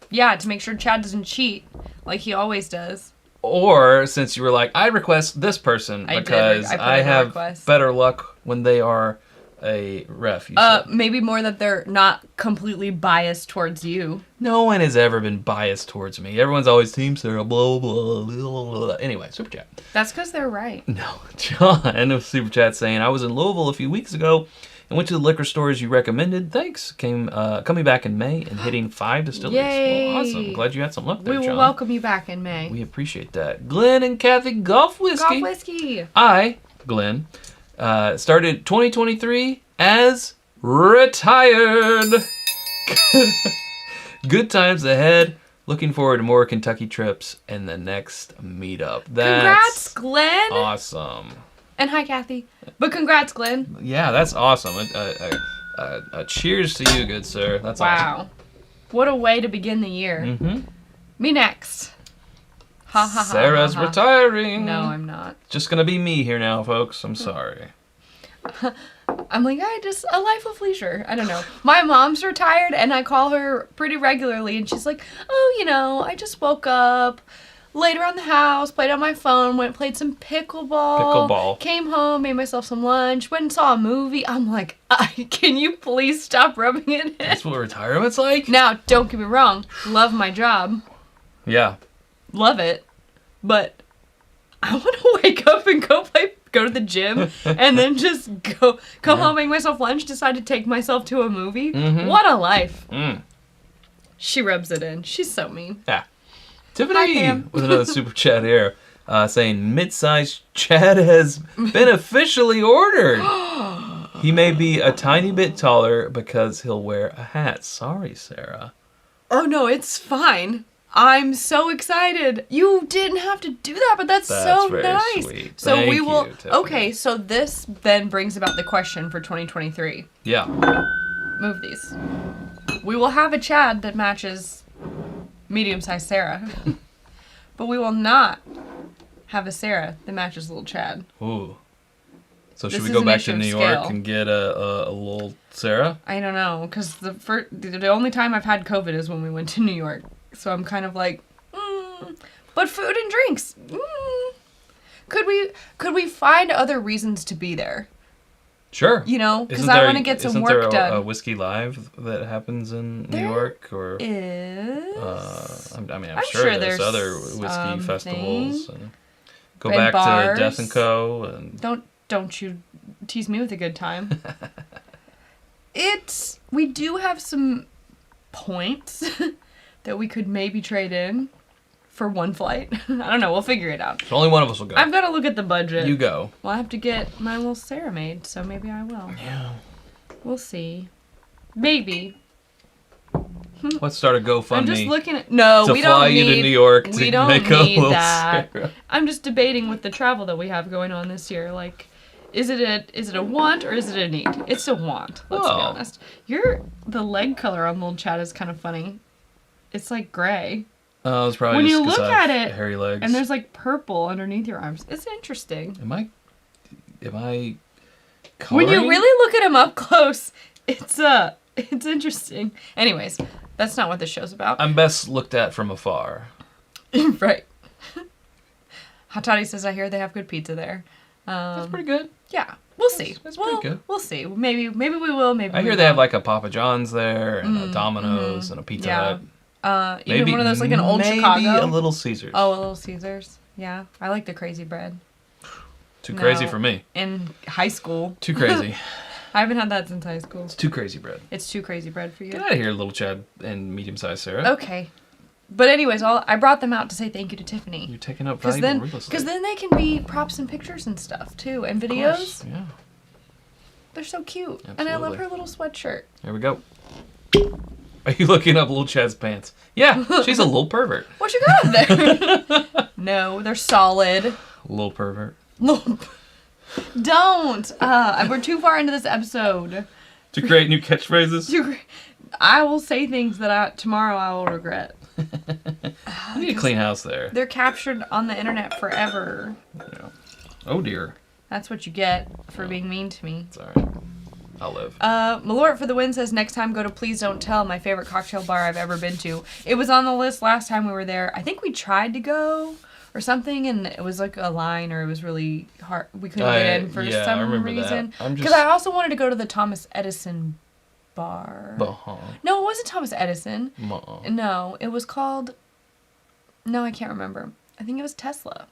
Yeah, to make sure Chad doesn't cheat like he always does. Or, since you were like, I request this person because I have better luck when they are a ref. Maybe more that they're not completely biased towards you. No one has ever been biased towards me. Everyone's always Team Sarah, blah, blah, blah, blah. Anyway, Super Chat. That's because they're right. No, John of Super Chat saying, I was in Louisville a few weeks ago and went to the liquor stores you recommended. Thanks. Coming back in May and hitting 5 distilleries. Yay. Well, awesome. Glad you had some luck there, We John. will welcome you back in May. We appreciate that. Glenn and Kathy Golf Whiskey. Golf Whiskey. I, Glenn, started 2023 as retired. Good times ahead. Looking forward to more Kentucky trips and the next meetup. Congrats, Glenn. Awesome. And hi, Kathy. But congrats, Glenn. Yeah, that's awesome. A cheers to you, good sir. That's awesome. Wow. What a way to begin the year. Mm-hmm. Me next. Ha ha ha. Sarah's retiring. No, I'm not. Just gonna be me here now, folks. I'm sorry. I'm like, a life of leisure. I don't know. My mom's retired, and I call her pretty regularly, and she's like, oh, I just woke up, laid around the house, played on my phone, played some pickleball, came home, made myself some lunch, went and saw a movie. I'm like, can you please stop rubbing it in? That's what retirement's like? Now, don't get me wrong. Love my job. Yeah. Love it. But I want to wake up and go to the gym and then just come home, make myself lunch, decide to take myself to a movie. Mm-hmm. What a life. Mm. She rubs it in. She's so mean. Yeah. Tiffany with another super chat here saying mid-sized Chad has been officially ordered. He may be a tiny bit taller because he'll wear a hat. Sorry, Sarah. Oh, no, it's fine. I'm so excited. You didn't have to do that, but that's so very nice. Sweet. So Thank we will. You, okay, so this then brings about the question for 2023. Yeah. Move these. We will have a Chad that matches medium-sized Sarah, but we will not have a Sarah that matches little Chad. Ooh. So should we go back to New York and get a little Sarah? I don't know, because the only time I've had COVID is when we went to New York. So I'm kind of like, but food and drinks. Could we find other reasons to be there? Sure. Because I want to get some work done. Isn't there a Whiskey Live that happens in New York? Or is. I'm sure there's other whiskey festivals. And go back bars. to Death and Co. And don't you tease me with a good time. We do have some points that we could maybe trade in for one flight. I don't know. We'll figure it out. Only one of us will go. I've got to look at the budget. You go. Well, I have to get my little Sarah made, so maybe I will. Yeah. We'll see. Maybe. Let's start a GoFundMe. I'm just looking at... No, we don't need... To fly you to New York to we don't make a need little that. Sarah. I'm just debating with the travel that we have going on this year. Like, is it a want or is it a need? It's a want, let's be honest. The leg color on little Chad is kind of funny. It's like gray. Oh, it's probably when just you look at it, hairy legs. And there's like purple underneath your arms. It's interesting. Am I coloring? When you really look at him up close, it's interesting. Anyways, that's not what this show's about. I'm best looked at from afar. Right. Hot Toddy says, I hear they have good pizza there. That's pretty good. Yeah. We'll see. That's pretty good. We'll see. Maybe we will. Maybe I hear they have like a Papa John's there and a Domino's and a Pizza Hut. Even one of those, like an old Chicago. Maybe a Little Caesars. Oh, a Little Caesars. Yeah. I like the crazy bread. Too crazy for me. In high school. Too crazy. I haven't had that since high school. It's too crazy bread. It's too crazy bread for you. Get out of here, little Chad and medium-sized Sarah. Okay. But anyways, I brought them out to say thank you to Tiffany. You're taking up valuable real estate. Because then they can be props and pictures and stuff, too. And videos. Of course, yeah. They're so cute. Absolutely. And I love her little sweatshirt. There we go. Are you looking up little Chad's pants? Yeah, she's a little pervert. What you got there? No, they're solid. Little pervert. Don't. We're too far into this episode. To create new catchphrases? I will say things that tomorrow I will regret. You need a clean house there. They're captured on the internet forever. Yeah. Oh, dear. That's what you get for being mean to me. It's all right. I'll live. Malort for the win says, next time go to Please Don't Tell, my favorite cocktail bar I've ever been to. It was on the list last time we were there. I think we tried to go or something, and it was like a line, or it was really hard. We couldn't get in for some reason. Because I also wanted to go to the Thomas Edison bar. No, it wasn't Thomas Edison. No, it was called... No, I can't remember. I think it was Tesla.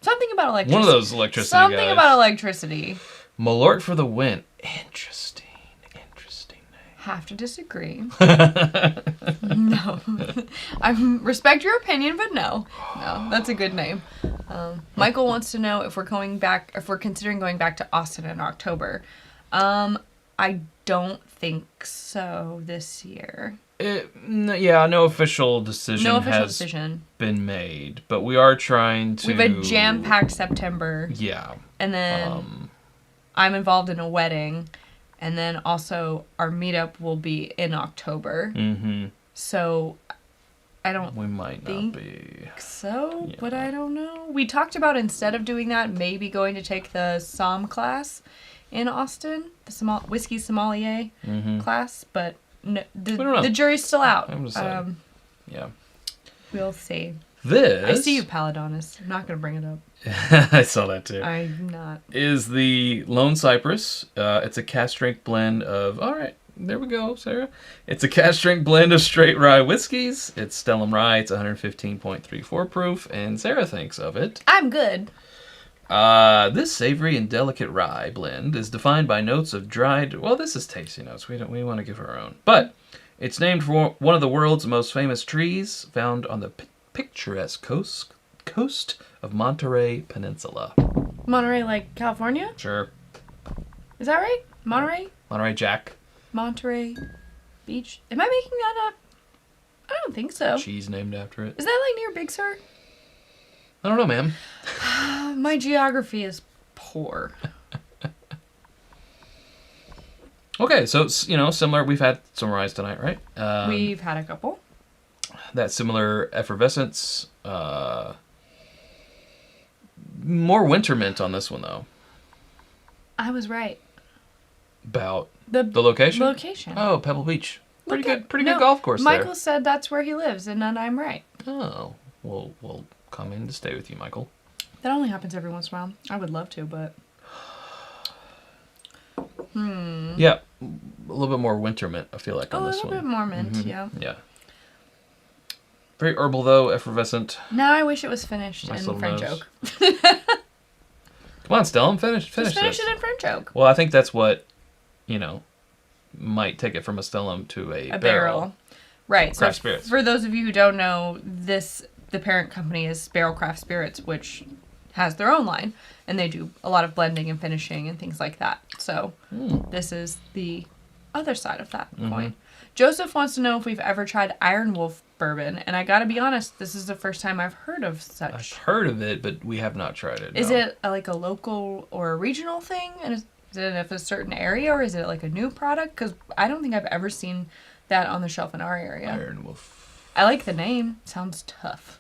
Something about electricity. One of those electricity Something guys. about electricity. Malort for the win. Interesting name. Have to disagree. No. I respect your opinion, but no. No, that's a good name. Michael wants to know if we're considering going back to Austin in October. I don't think so this year. No official decision has been made, but we are trying to... We have a jam-packed September. Yeah. And then I'm involved in a wedding, and then also our meetup will be in October. Mm-hmm. So we might not be. So, yeah. But I don't know. We talked about, instead of doing that, maybe going to take the SOM class in Austin, the whiskey sommelier class, but no, the jury's still out. I'm just saying. Yeah. We'll see. This... I see you, Paladonus. I'm not going to bring it up. I saw that too. I'm not. Is the Lone Cypress. It's a cask strength blend of... All right. There we go, Sarah. It's a cask strength blend of straight rye whiskeys. It's Stellum rye. It's 115.34 proof. And Sarah thinks of it. I'm good. This savory and delicate rye blend is defined by notes of dried... Well, this is tasty notes. We want to give her our own. But it's named for one of the world's most famous trees found on the picturesque coast of Monterey Peninsula. Monterey, like California? Sure. Is that right? Monterey? Monterey Jack. Monterey Beach. Am I making that up? I don't think so. Cheese named after it. Is that like near Big Sur? I don't know, ma'am. My geography is poor. Okay, so, similar. We've had some rye tonight, right? We've had a couple. That similar effervescence. More winter mint on this one, though. I was right. About the location? Location. Oh, Pebble Beach. Pretty good golf course Michael there. said that's where he lives, and then I'm right. Oh, we'll come in to stay with you, Michael. That only happens every once in a while. I would love to, but... Yeah, a little bit more winter mint, I feel like, on this one. A little bit more mint, yeah. Yeah. Very herbal, though, effervescent. Now I wish it was finished nice in French oak. Come on, Stellum, finish Just finish it in French oak. Well, I think that's what, might take it from a Stellum to a barrel. Right. Craft spirits. For those of you who don't know, the parent company is Barrel Craft Spirits, which has their own line, and they do a lot of blending and finishing and things like that. So this is the other side of that coin. Joseph wants to know if we've ever tried Iron Wolf bourbon, and I gotta be honest, this is the first time I've heard of such. I've heard of it, but we have not tried it. Is it like a local or a regional thing? And is it in a certain area, or is it like a new product? Because I don't think I've ever seen that on the shelf in our area. Iron Wolf. I like the name. Sounds tough.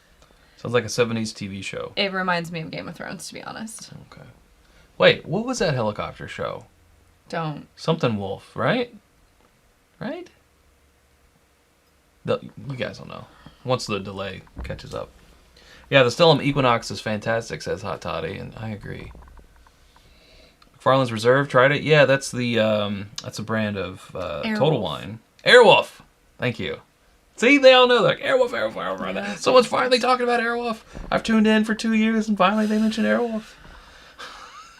Sounds like a 70s TV show. It reminds me of Game of Thrones, to be honest. Okay. Wait, what was that helicopter show? Don't. Something Wolf, right? Right? You guys will know. Once the delay catches up. Yeah, the Stellum Equinox is fantastic, says Hot Toddy, and I agree. McFarland's Reserve, tried it? Yeah, that's a brand of Total Wine. Airwolf! Thank you. See, they all know that. Airwolf. Yeah, someone's finally talking about Airwolf. I've tuned in for 2 years, and finally they mention Airwolf.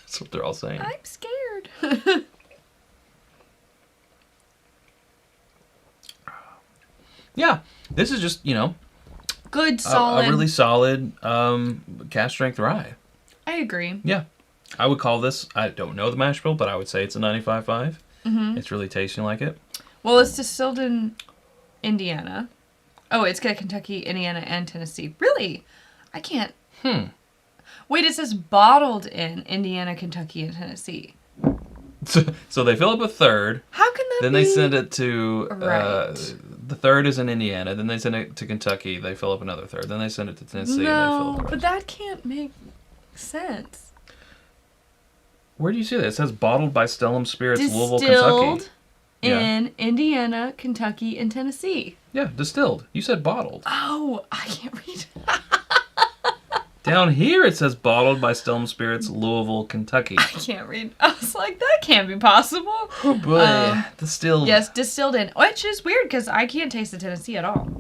That's what they're all saying. I'm scared. Yeah, this is just, good, solid. A really solid cask strength rye. I agree. Yeah. I would call this, I don't know the mash bill, but I would say it's a 95.5. It's really tasting like it. Well, it's distilled in Indiana. Oh, it's got Kentucky, Indiana, and Tennessee. Really? I can't. Wait, it says bottled in Indiana, Kentucky, and Tennessee. So they fill up a third. How can that Then be? they send it to Right. the third is in Indiana. Then they send it to Kentucky. They fill up another third. Then they send it to Tennessee. And they fill up the but rest. that can't make sense. Where do you see that? It says bottled by Stellum Spirits, Louisville, Distilled Kentucky. in Indiana, Kentucky, and Tennessee. Yeah, distilled. You said bottled. Oh, I can't read. Down here it says bottled by Stellum Spirits, Louisville, Kentucky. I can't read. I was like, that can't be possible. Oh boy, distilled. Yes, distilled in, which is weird because I can't taste the Tennessee at all.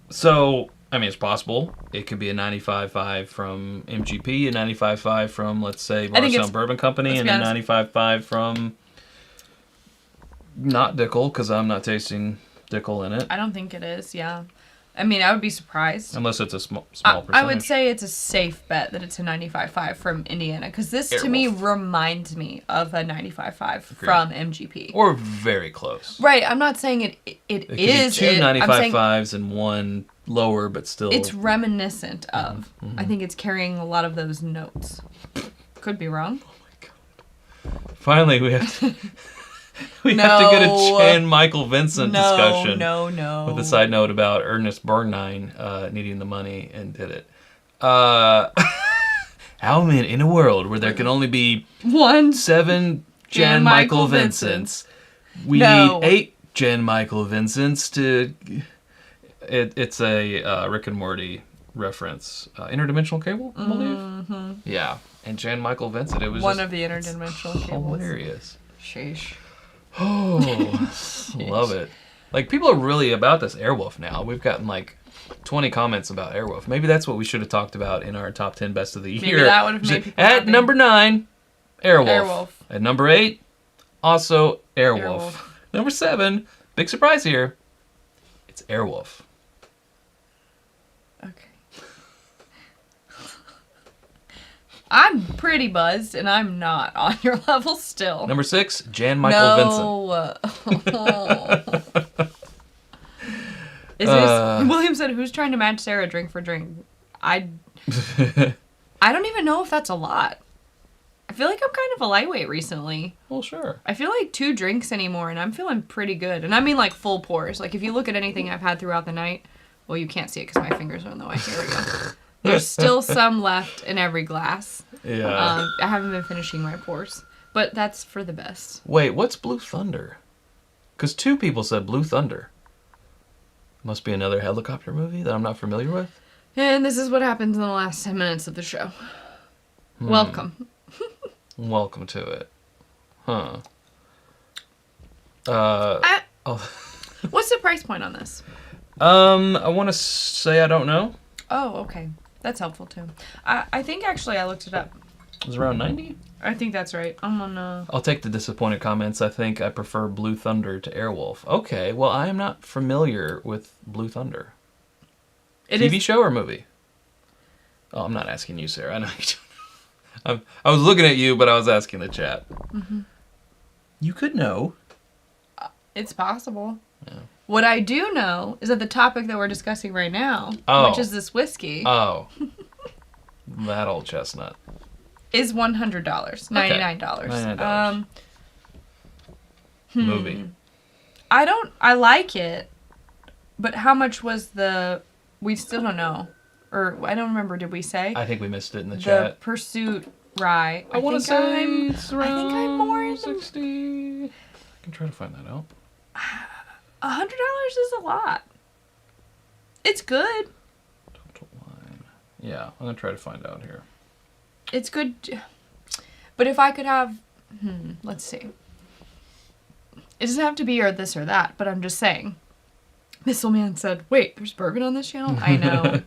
So, I mean, it's possible. It could be a 95.5 from MGP, a 95.5 from, let's say, Bartstown Bourbon Company, and a 95.5 from not Dickel, because I'm not tasting Dickel in it. I don't think it is, yeah. I mean, I would be surprised. Unless it's a small percentage. I would say it's a safe bet that it's a 95.5 from Indiana, because this to me reminds me of a 95.5 from MGP. Or very close. Right, I'm not saying it It could is. be two 95.5s and one lower, but still. It's reminiscent of. I think it's carrying a lot of those notes. Could be wrong. Oh my god. Finally, we have to. We have to get a Chan Michael Vincent discussion. No. With a side note about Ernest Borgnine needing the money and did it. How many in a world where there can only be 7 Jan Michael Vincents? We need 8 Jan Michael Vincents to. It's a Rick and Morty reference. Interdimensional cable, I believe. Mm-hmm. Yeah, and Jan Michael Vincent. It was one of the interdimensional cables. Hilarious. Sheesh. Oh, love it. Like, people are really about this Airwolf now. We've gotten like 20 comments about Airwolf. Maybe that's what we should have talked about in our top 10 best of the year. Maybe that would have made people At happy. number 9, Airwolf. Airwolf. At number 8, also Airwolf. Number 7, big surprise here, it's Airwolf. Okay. I'm pretty buzzed, and I'm not on your level still. Number 6, Jan Michael Vincent. William said, "Who's trying to match Sarah drink for drink?" I don't even know if that's a lot. I feel like I'm kind of a lightweight recently. Well, sure. I feel like 2 drinks anymore, and I'm feeling pretty good. And I mean like full pours. Like if you look at anything I've had throughout the night, well, you can't see it because my fingers are in the way. Here we go. There's still some left in every glass. Yeah. I haven't been finishing my pours, but that's for the best. Wait, what's Blue Thunder? Because 2 people said Blue Thunder. Must be another helicopter movie that I'm not familiar with. And this is what happens in the last 10 minutes of the show. Welcome. Welcome to it. Huh. What's the price point on this? I want to say I don't know. Oh, okay. That's helpful too. I think actually I looked it up. It was around 90? I think that's right. I'm on I'll take the disappointed comments. I think I prefer Blue Thunder to Airwolf. Okay, well, I am not familiar with Blue Thunder. TV show or movie? Oh, I'm not asking you, Sarah. I know you don't. I was looking at you, but I was asking the chat. Mm-hmm. You could know. It's possible. Yeah. What I do know is that the topic that we're discussing right now, which is this whiskey, that old chestnut, is $100, $99. Movie. I like it, but how much was we still don't know. Or I don't remember, did we say? I think we missed it in the chat. The Pursuit Rye. I want to say it's around I think I'm more in 60. I can try to find that out. $100 is a lot. It's good. Total wine. Yeah, I'm going to try to find out here. It's good. But if I could have... let's see. It doesn't have to be or this or that, but I'm just saying. Missile Man said, wait, there's bourbon on this channel? I know.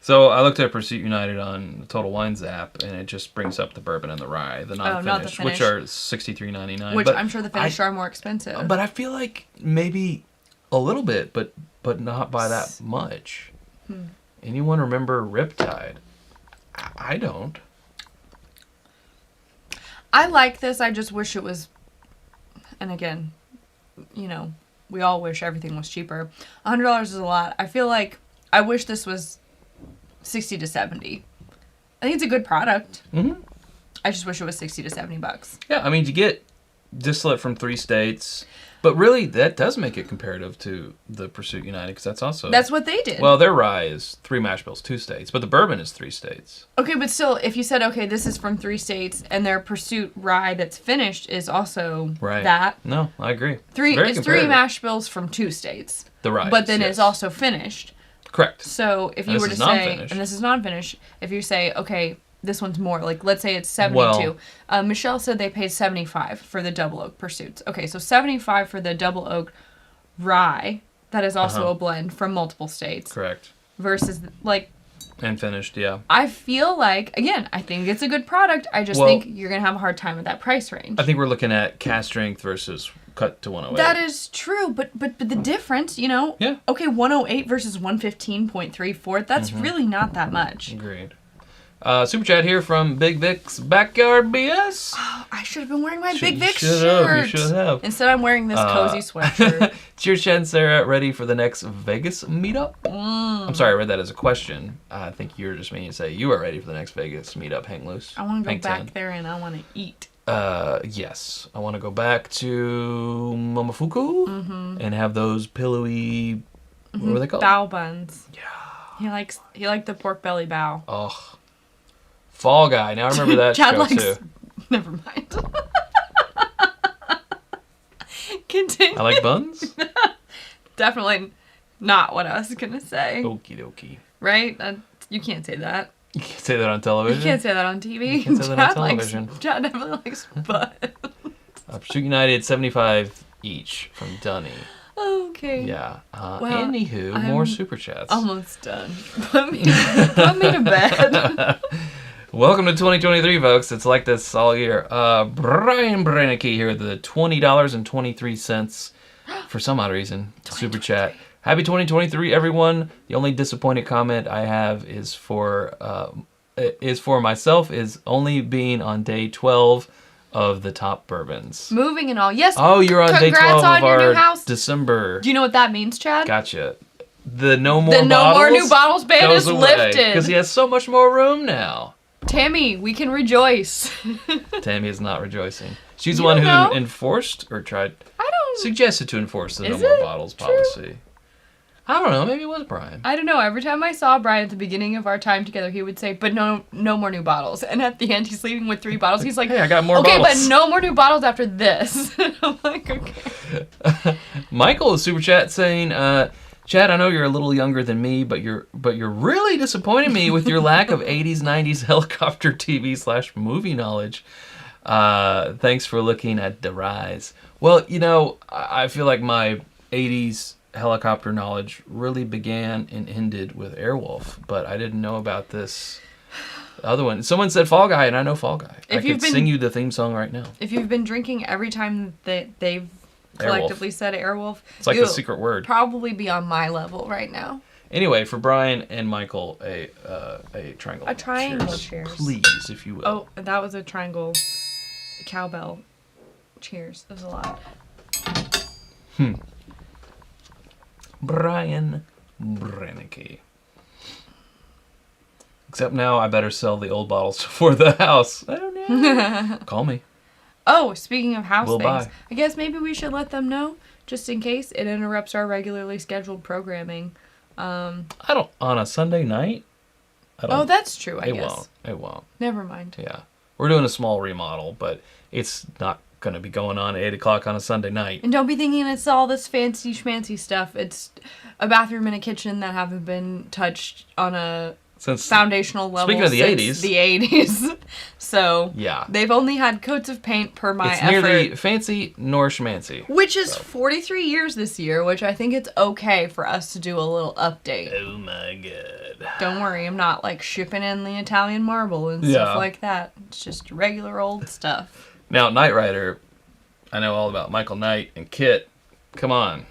So I looked at Pursuit United on the Total Wines app, and it just brings up the bourbon and the rye, the non-finished, which are $63.99. Which I'm sure the finished are more expensive. But I feel like maybe a little bit, but not by that much. Anyone remember Riptide? I don't. I like this. I just wish it was... And again, we all wish everything was cheaper. $100 is a lot. I feel like I wish this was 60 to 70. I think it's a good product. Mm-hmm. I just wish it was $60 to $70. Yeah, I mean, you get distillate from 3 states, but really that does make it comparative to the Pursuit United because that's what they did. Well, their rye is 3 mash bills, 2 states, but the bourbon is 3 states. Okay, but still, if you said, okay, this is from 3 states, and their Pursuit rye that's finished is also that. No, I agree. It's 3 mash bills from 2 states. The rye. But then it's also finished. Correct. So if you were to say, and this is non-finished, if you say, okay, this one's more, like, let's say it's 72. Michelle said they paid $75 for the double oak Pursuits. Okay, so $75 for the double oak rye, that is also a blend from multiple states. Correct. Versus, like... And finished, yeah. I feel like, again, I think it's a good product. I just think you're going to have a hard time with that price range. I think we're looking at cast strength versus cut to 108. That is true, but the difference, Yeah. Okay, 108 versus 115.34, that's really not that much. Agreed. Super chat here from Big Vic's Backyard BS. Oh, I should have been wearing my Big Vic shirt. You should have. Instead, I'm wearing this cozy sweatshirt. Cheers, Chad and Sarah. Ready for the next Vegas meetup? I'm sorry, I read that as a question. I think you were just meaning to say you are ready for the next Vegas meetup. Hang loose. I want to go back there and I want to eat. Yes. I want to go back to Momofuku and have those pillowy, what were they called? Bao buns. Yeah. He liked the pork belly bao. Oh. Fall Guy. Now I remember that Chad show likes... too. Never mind. Continue. I like buns? Definitely not what I was going to say. Okie dokie. Right? You can't say that. You can't say that on television? You can't say that on TV. You can't say that on television. Chad definitely likes butt. Pursuit United, 75 each from Dunny. Okay. Yeah. Well, anywho, more super chats. Almost done. Put me to bed. Welcome to 2023, folks. It's like this all year. Brian Brannicky here with the $20.23 for some odd reason. Super chat. Happy 2023, everyone. The only disappointed comment I have is for myself is only being on day 12 of the top bourbons. Moving and all. Yes. Oh, you're on day 12 on of your our new house. December. Do you know what that means, Chad? Gotcha. The no more new bottles ban is lifted. Because he has so much more room now. Tammy, we can rejoice. Tammy is not rejoicing. She's the one who enforced or suggested to enforce the no more bottles policy. I don't know. Maybe it was Brian. I don't know. Every time I saw Brian at the beginning of our time together, he would say, but no more new bottles. And at the end, he's leaving with 3 bottles. He's like, hey, I got more bottles. Okay, but no more new bottles after this. I'm like, okay. Michael is super chat saying, Chad, I know you're a little younger than me, but you're really disappointing me with your lack of 80s, 90s helicopter TV/movie knowledge. Thanks for looking at the rise. Well, I feel like my 80s helicopter knowledge really began and ended with Airwolf, but I didn't know about this other one. Someone said Fall Guy, and I know Fall Guy. I could sing you the theme song right now. If you've been drinking every time that they've collectively said Airwolf, it's like the secret word. Probably be on my level right now. Anyway, for Brian and Michael, a triangle. A triangle cheers. Please, if you will. Oh, that was a triangle cowbell. Cheers. That was a lot. Brian Brannicky. Except now I better sell the old bottles for the house. I don't know. Call me. Oh, speaking of house things, buy. I guess maybe we should let them know, just in case it interrupts our regularly scheduled programming. I don't, on a Sunday night? Oh, that's true, I guess. It won't. Never mind. Yeah. We're doing a small remodel, but it's not going to be going on at 8 o'clock on a Sunday night. And don't be thinking it's all this fancy schmancy stuff. It's a bathroom and a kitchen that haven't been touched on a foundational level speaking of the since 80s. The 80s. So yeah, they've only had coats of paint per my it's effort. It's neither fancy nor schmancy. Which is 43 years this year, which I think it's okay for us to do a little update. Oh my god. Don't worry, I'm not like shipping in the Italian marble and stuff like that. It's just regular old stuff. Now, Knight Rider, I know all about Michael Knight and Kit. Come on.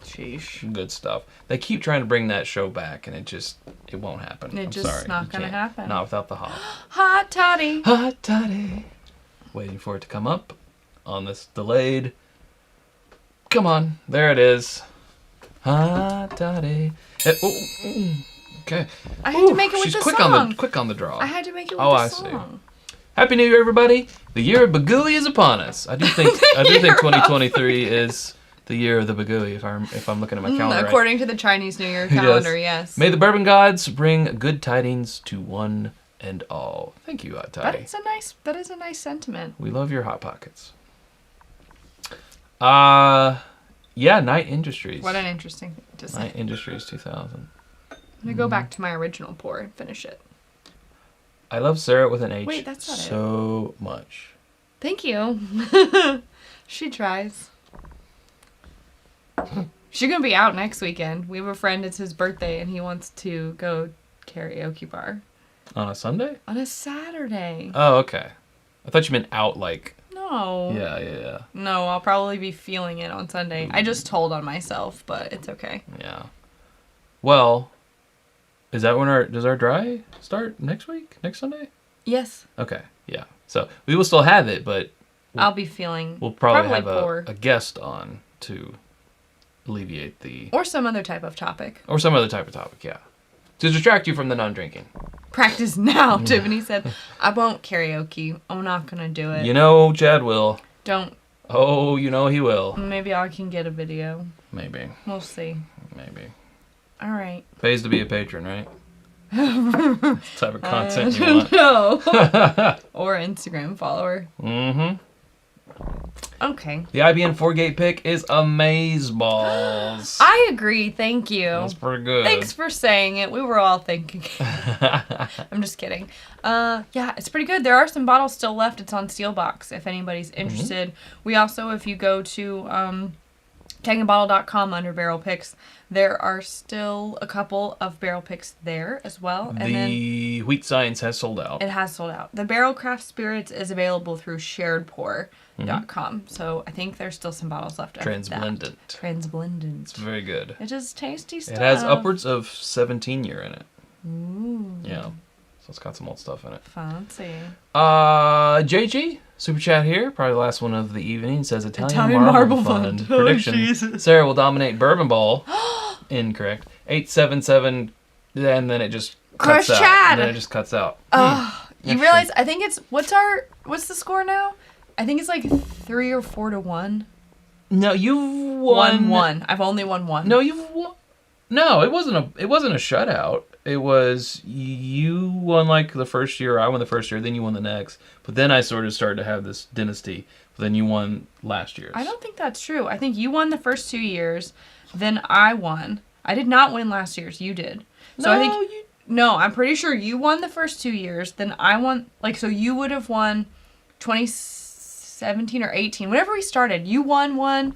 Sheesh. Good stuff. They keep trying to bring that show back, and it won't happen. It's just not going to happen. Not without the hot. Hot toddy. Hot toddy. Waiting for it to come up on this delayed. Come on. There it is. Hot toddy. Okay. I had to make it with she's the quick song. quick on the draw. I had to make it with Oh, the I song. see. Happy New Year, everybody! The year of Bagooey is upon us. I do think 2023 is the year of the Bagooey. If I'm looking at my calendar, According to the Chinese New Year calendar, yes. May the bourbon gods bring good tidings to one and all. Thank you, Hot Toddy. That is a nice sentiment. We love your hot pockets. Yeah, Night Industries. What an interesting thing to say. Night Industries 2000. I'm gonna go back to my original pour and finish it. I love Sarah with an H. Wait, that's not so much. Thank you. She tries. She's gonna be out next weekend. We have a friend, it's his birthday, and he wants to go karaoke bar. On a Sunday? On a Saturday. Oh, okay. I thought you meant out like... No. Yeah. No, I'll probably be feeling it on Sunday. I just told on myself, but it's okay. Yeah. Well, is that when does our dry start next week? Next Sunday? Yes. Okay, yeah. So we will still have it, but... I'll be feeling... We'll probably have poor. a guest on to alleviate the... Or some other type of topic. Or some other type of topic, yeah. To distract you from the non-drinking. Practice now, Tiffany said. I won't karaoke. I'm not gonna do it. You know Chad will. Don't. Oh, you know he will. Maybe I can get a video. Maybe. We'll see. Maybe. All right. Pays to be a patron, right? Type of content you want. No. Or Instagram follower. Mm-hmm. Okay. The IBN 4-gate pick is amazeballs. I agree. Thank you. That's pretty good. Thanks for saying it. We were all thinking. I'm just kidding. Yeah, it's pretty good. There are some bottles still left. It's on Steelbox if anybody's interested. We also, if you go to taggandbottle.com under barrel picks, there are still a couple of barrel picks there as well. And the Wheat Science has sold out. It has sold out. The Barrel Craft Spirits is available through sharedpour.com. So I think there's still some bottles left. Transblendent. Transblendent. It's very good. It is tasty stuff. It has upwards of 17 year in it. Ooh. Yeah. So it's got some old stuff in it. Fancy. JG, super chat here, probably the last one of the evening, says Italian Marble Fund. Oh, Prediction. Jesus. Sarah will dominate Bourbon Ball. Incorrect. 877, and then it just cuts out. Chad. And then it just cuts out. You realize, I think it's, what's the score now? I think it's like 3 or 4 to 1. No, you've won. 1-1. I've only won 1. No, you've won. No, it wasn't a shutout. It was you won like the first year, I won the first year, then you won the next. But then I sort of started to have this dynasty. But then you won last year's. I don't think that's true. I think you won the first 2 years, then I won. I did not win last year's. You did. So I think no, I'm pretty sure you won the first 2 years, then I won, like, so you would have won 2017 or 18. Whenever we started, you won 1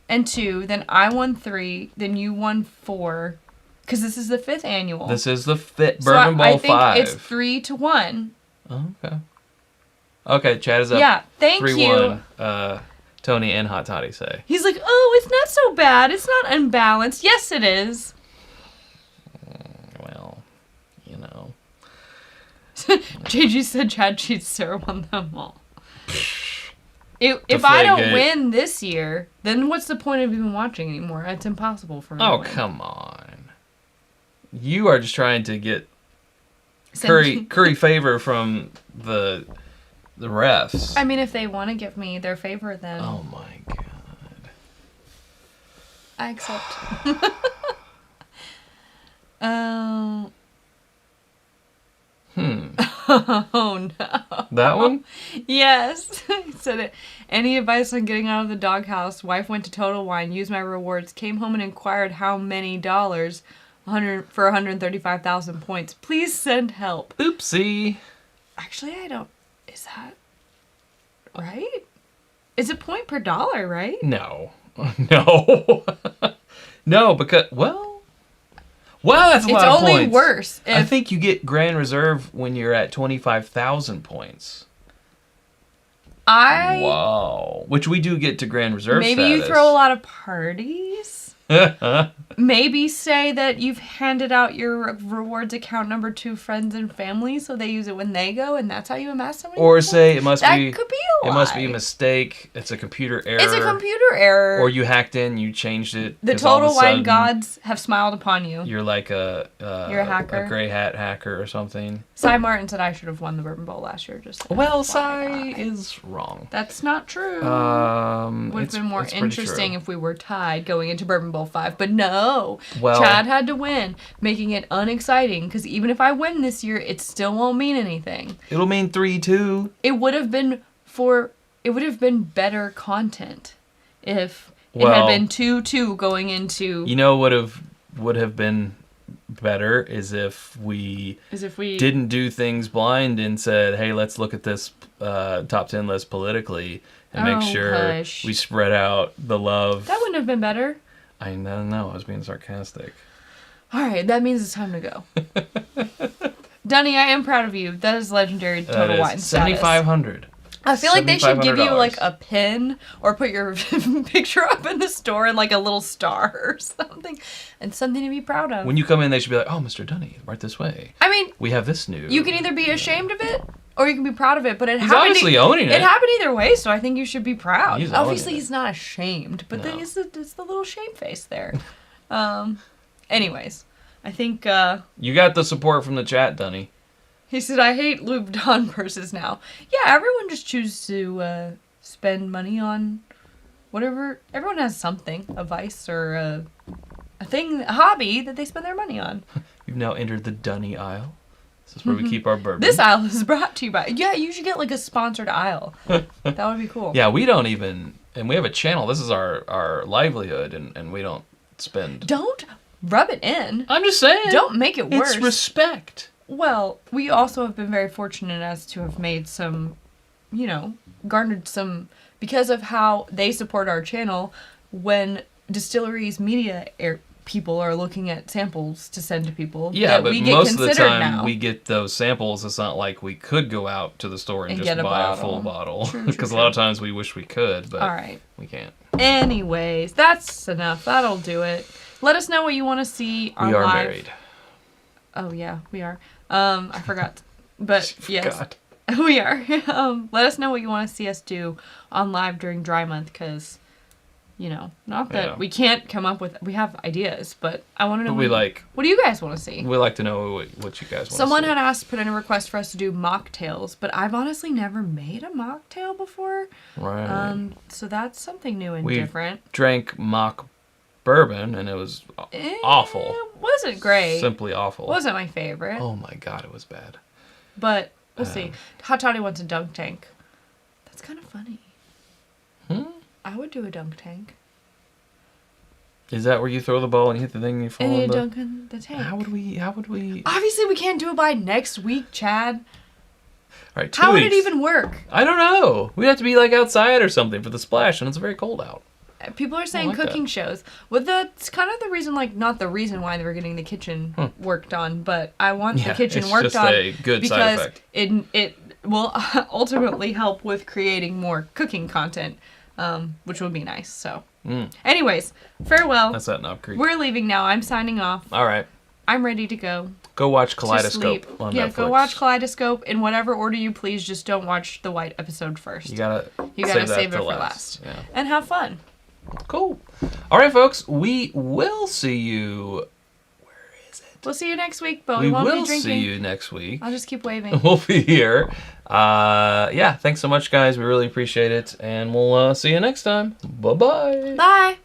and 2, then I won 3, then you won 4. Because this is the 5th annual. This is the Bourbon Bowl 5. I think it's 3 to 1. Oh, okay. Okay, Chad is up. Yeah, thank 3-1, you. Tony and Hot Toddy say. He's like, oh, it's not so bad. It's not unbalanced. Yes, it is. Well, you know. JG said Chad cheats, Sarah won them all. If I don't win this year, then what's the point of even watching anymore? It's impossible for me to win. Come on. You are just trying to get curry favor from the refs. I mean, if they want to give me their favor, then... Oh, my God. I accept. Oh. Oh, no. That one? Yes. He said it. Any advice on getting out of the doghouse? Wife went to Total Wine, used my rewards, came home and inquired how many dollars for 135,000 points. Please send help. Oopsie. Actually, I don't... Is that right? Is it point per dollar, right? No. No. No, because... Well, that's a lot of points. It's only worse. I think you get Grand Reserve when you're at 25,000 points. Wow. Which we do get to Grand Reserve Maybe status. you throw a lot of parties? Maybe say that you've handed out your rewards account number to friends and family so they use it when they go, and that's how you amass so many Or points. say it must that be. could be a lie. It must be a mistake. It's a computer error. It's a computer error. Or you hacked in. You changed it. The 'cause all of a total wine sudden gods have smiled upon you. You're like You're a hacker. a gray hat hacker or something. Cy Martin said I should have won the Bourbon Bowl last year. Just Well, FYI. Cy is wrong. That's not true. Would have It's been more pretty interesting true. if we were tied going into Bourbon Bowl 5, but no. Well- Chad had to win, making it unexciting, because even if I win this year, it still won't mean anything. It'll mean 3-2. It would have been better content if it Well- had been 2-2 going into... You know what would have been better is if we didn't do things blind and said, hey, let's look at this top 10 list politically and make sure hush. we spread out the love. That wouldn't have been better. I don't know. I was being sarcastic. All right, that means it's time to go. Dunny, I am proud of you. That is legendary total wine status. 7,500. I feel like they should give you $7,500. like a pin or put your picture up in the store and like a little star or something, and something to be proud of. When you come in, they should be like, oh, Mr. Dunny, right this way. I mean, We have this new. you can either be ashamed of it or you can be proud of it, but He's obviously owning it. It happened either way, so I think you should be proud. He's owning Obviously, it. he's not ashamed, but No. it's the little shame face there. Anyways, I think You got the support from the chat, Dunny. he said, I hate Louis Vuitton purses now. Yeah, everyone just chooses to spend money on whatever. Everyone has something, a vice or a thing, a hobby that they spend their money on. You've now entered the Dunny aisle. This is where we keep our bourbon. This aisle is brought to you by... Yeah, you should get like a sponsored aisle. That would be cool. Yeah, we don't even... And we have a channel. This is our livelihood, and we don't spend... Don't rub it in. I'm just saying. Don't make it worse. It's respect. Well, we also have been very fortunate as to have made some, garnered some, because of how they support our channel, when distilleries media people are looking at samples to send to people. Yeah, that but we get most of the considered time now. we get those samples. It's not like we could go out to the store and And just get a buy a bottle. full bottle. True, Because a true. lot of times we wish we could, but All right. we can't. Anyways, that's enough. That'll do it. Let us know what you want to see on We are live. married. Oh yeah, we are. I forgot. But yes. God. We are. Let us know what you want to see us do on live during dry month, because, not that Yeah. we can't come up with, we have ideas, but I want to know But what do you guys want to see? we like to know what you guys want Someone to see. had asked, put in a request for us to do mocktails, but I've honestly never made a mocktail before. Right. So that's something new and We different. drank mock bourbon, and it was awful. It wasn't great. Simply awful. Wasn't my favorite. Oh my God, it was bad. But we'll see. Hot Toddy wants a dunk tank. That's kind of funny. I would do a dunk tank. Is that where you throw the ball and you hit the thing and you fall And you in the... dunk in the tank. How would we... Obviously, we can't do it by next week, Chad. All right, 2 How weeks. would it even work? I don't know. We'd have to be like outside or something for the splash, and it's very cold out. People are saying like that. cooking shows. Well, that's kind of the reason, not the reason why they were getting the kitchen worked on, but I want the kitchen it's worked just on a good side because effect. it will ultimately help with creating more cooking content, which would be nice. So, anyways, farewell. That's that Knob Creek. We're leaving now. I'm signing off. All right. I'm ready to go. Go watch To Kaleidoscope sleep. on Yeah, Netflix. go watch Kaleidoscope in whatever order you please. Just don't watch the white episode first. You gotta save it to for last. Yeah. And have fun. Cool. All right, folks. We will see you. Where is it? We'll see you next week, but We won't will be drinking. see you next week. I'll just keep waving. We'll be here. Yeah, thanks so much, guys. We really appreciate it. And we'll see you next time. Bye-bye. Bye.